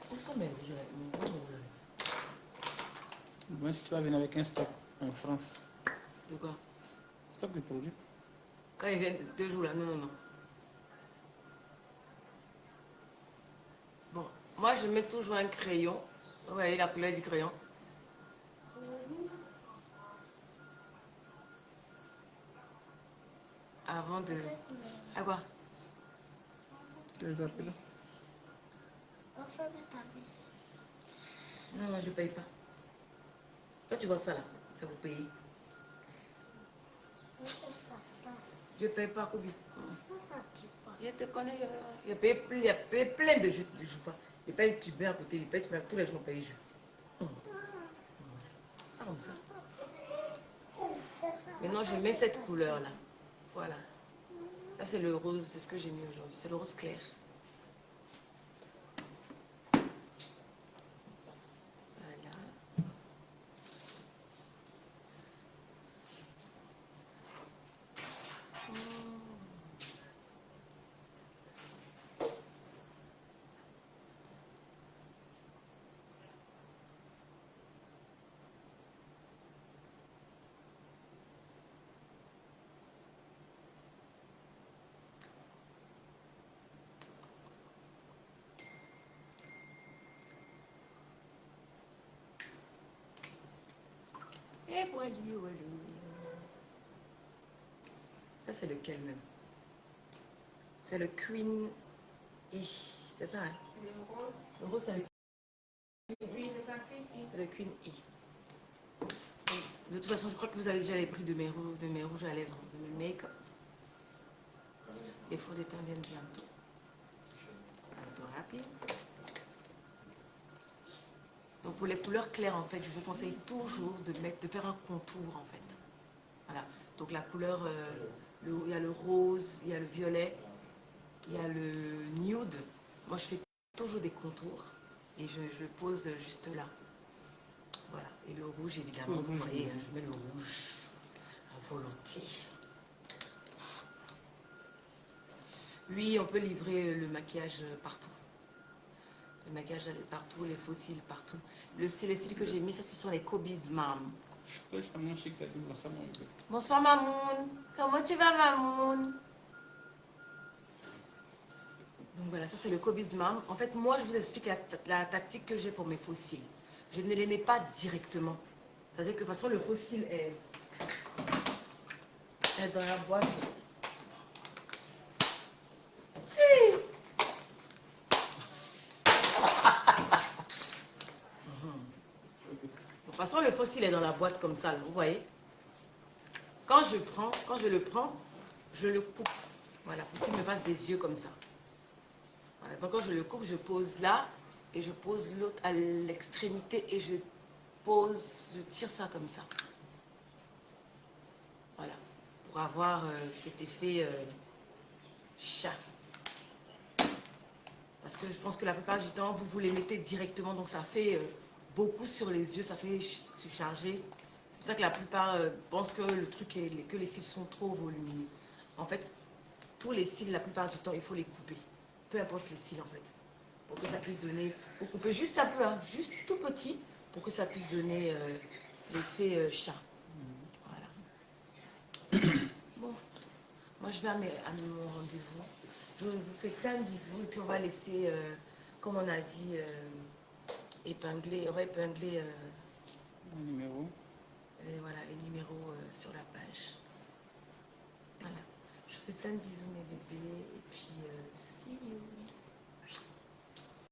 [SPEAKER 7] Qu'est-ce qu'on met?
[SPEAKER 3] Moi, si tu vas venir avec un stock en France,
[SPEAKER 7] De quoi?
[SPEAKER 3] stock de produits.
[SPEAKER 7] Quand il vient 2 jours là, non, non, non. Bon, moi je mets toujours un crayon. Vous voyez la couleur du crayon? Avant de... À quoi?
[SPEAKER 3] Tu les appelles?
[SPEAKER 4] Enfin, de ta vie.
[SPEAKER 7] Non, non, je ne paye pas. Quand tu vois ça là, c'est pour payer.
[SPEAKER 4] Ça.
[SPEAKER 7] Je ne paye pas, Kobi.
[SPEAKER 4] Ça tue pas.
[SPEAKER 7] Je te connais. Il y a plein de jeux, tu ne joues pas. Il paye, tu mets à côté, il paye, tu mets tous les jours, on paye jeu. Ça comme ça.
[SPEAKER 4] C'est ça.
[SPEAKER 7] Maintenant, je mets cette couleur là. Voilà. Ça, c'est le rose, c'est ce que j'ai mis aujourd'hui. C'est le rose clair. Voilà. Et voilà, voilà. Ça, c'est lequel même? C'est le Queen E. C'est ça, hein?
[SPEAKER 5] Le rose.
[SPEAKER 7] Le rose, c'est le,
[SPEAKER 5] Oui, c'est ça.
[SPEAKER 7] c'est le Queen E. De toute façon, je crois que vous avez déjà les prix de mes rouges à lèvres, de mes make-up. Les faux de teint viennent bientôt. Elles sont rapides. Donc pour les couleurs claires, en fait, je vous conseille toujours de faire un contour, en fait. Voilà. Donc la couleur, il y a le rose, il y a le violet, il y a le nude. Moi, je fais toujours des contours et je le pose juste là. Voilà. Et le rouge, évidemment, vous voyez, hein, je mets le rouge à volonté. Oui, on peut livrer le maquillage partout. Le maquillage partout, les faux cils partout. Les cils que j'ai mis, ça, ce sont les Kobe's Mom.
[SPEAKER 3] Je crois que je chic, t'as dit bonsoir, mon bébé.
[SPEAKER 7] Bonsoir, Mamoun. Comment tu vas, Mamoun? Donc voilà, ça c'est le Kobe's Mom. En fait, moi, je vous explique la tactique que j'ai pour mes faux cils. Je ne les mets pas directement. C'est-à-dire que de toute façon, le faux cil est dans la boîte. De toute façon, le faux cil est dans la boîte comme ça, là, vous voyez. Quand je le prends, je le coupe. Voilà, pour qu'il me fasse des yeux comme ça. Voilà, donc quand je le coupe, je pose là et je pose l'autre à l'extrémité et je tire ça comme ça. Voilà, pour avoir cet effet chat. Parce que je pense que la plupart du temps, vous les mettez directement, donc ça fait beaucoup sur les yeux, ça fait surcharger. C'est pour ça que la plupart pensent que le truc est que les cils sont trop volumineux. En fait, tous les cils, la plupart du temps, il faut les couper. Peu importe les cils, en fait. Pour que ça puisse donner... Vous coupez juste un peu, hein, juste tout petit, pour que ça puisse donner l'effet chat. Voilà. Bon, moi je vais à mon rendez-vous. Je vous fais plein de bisous et puis on va laisser, comme on a dit, épingler, on va épingler
[SPEAKER 3] Un numéro.
[SPEAKER 7] voilà, les numéros sur la page. Voilà. Je vous fais plein de bisous mes bébés et puis see you.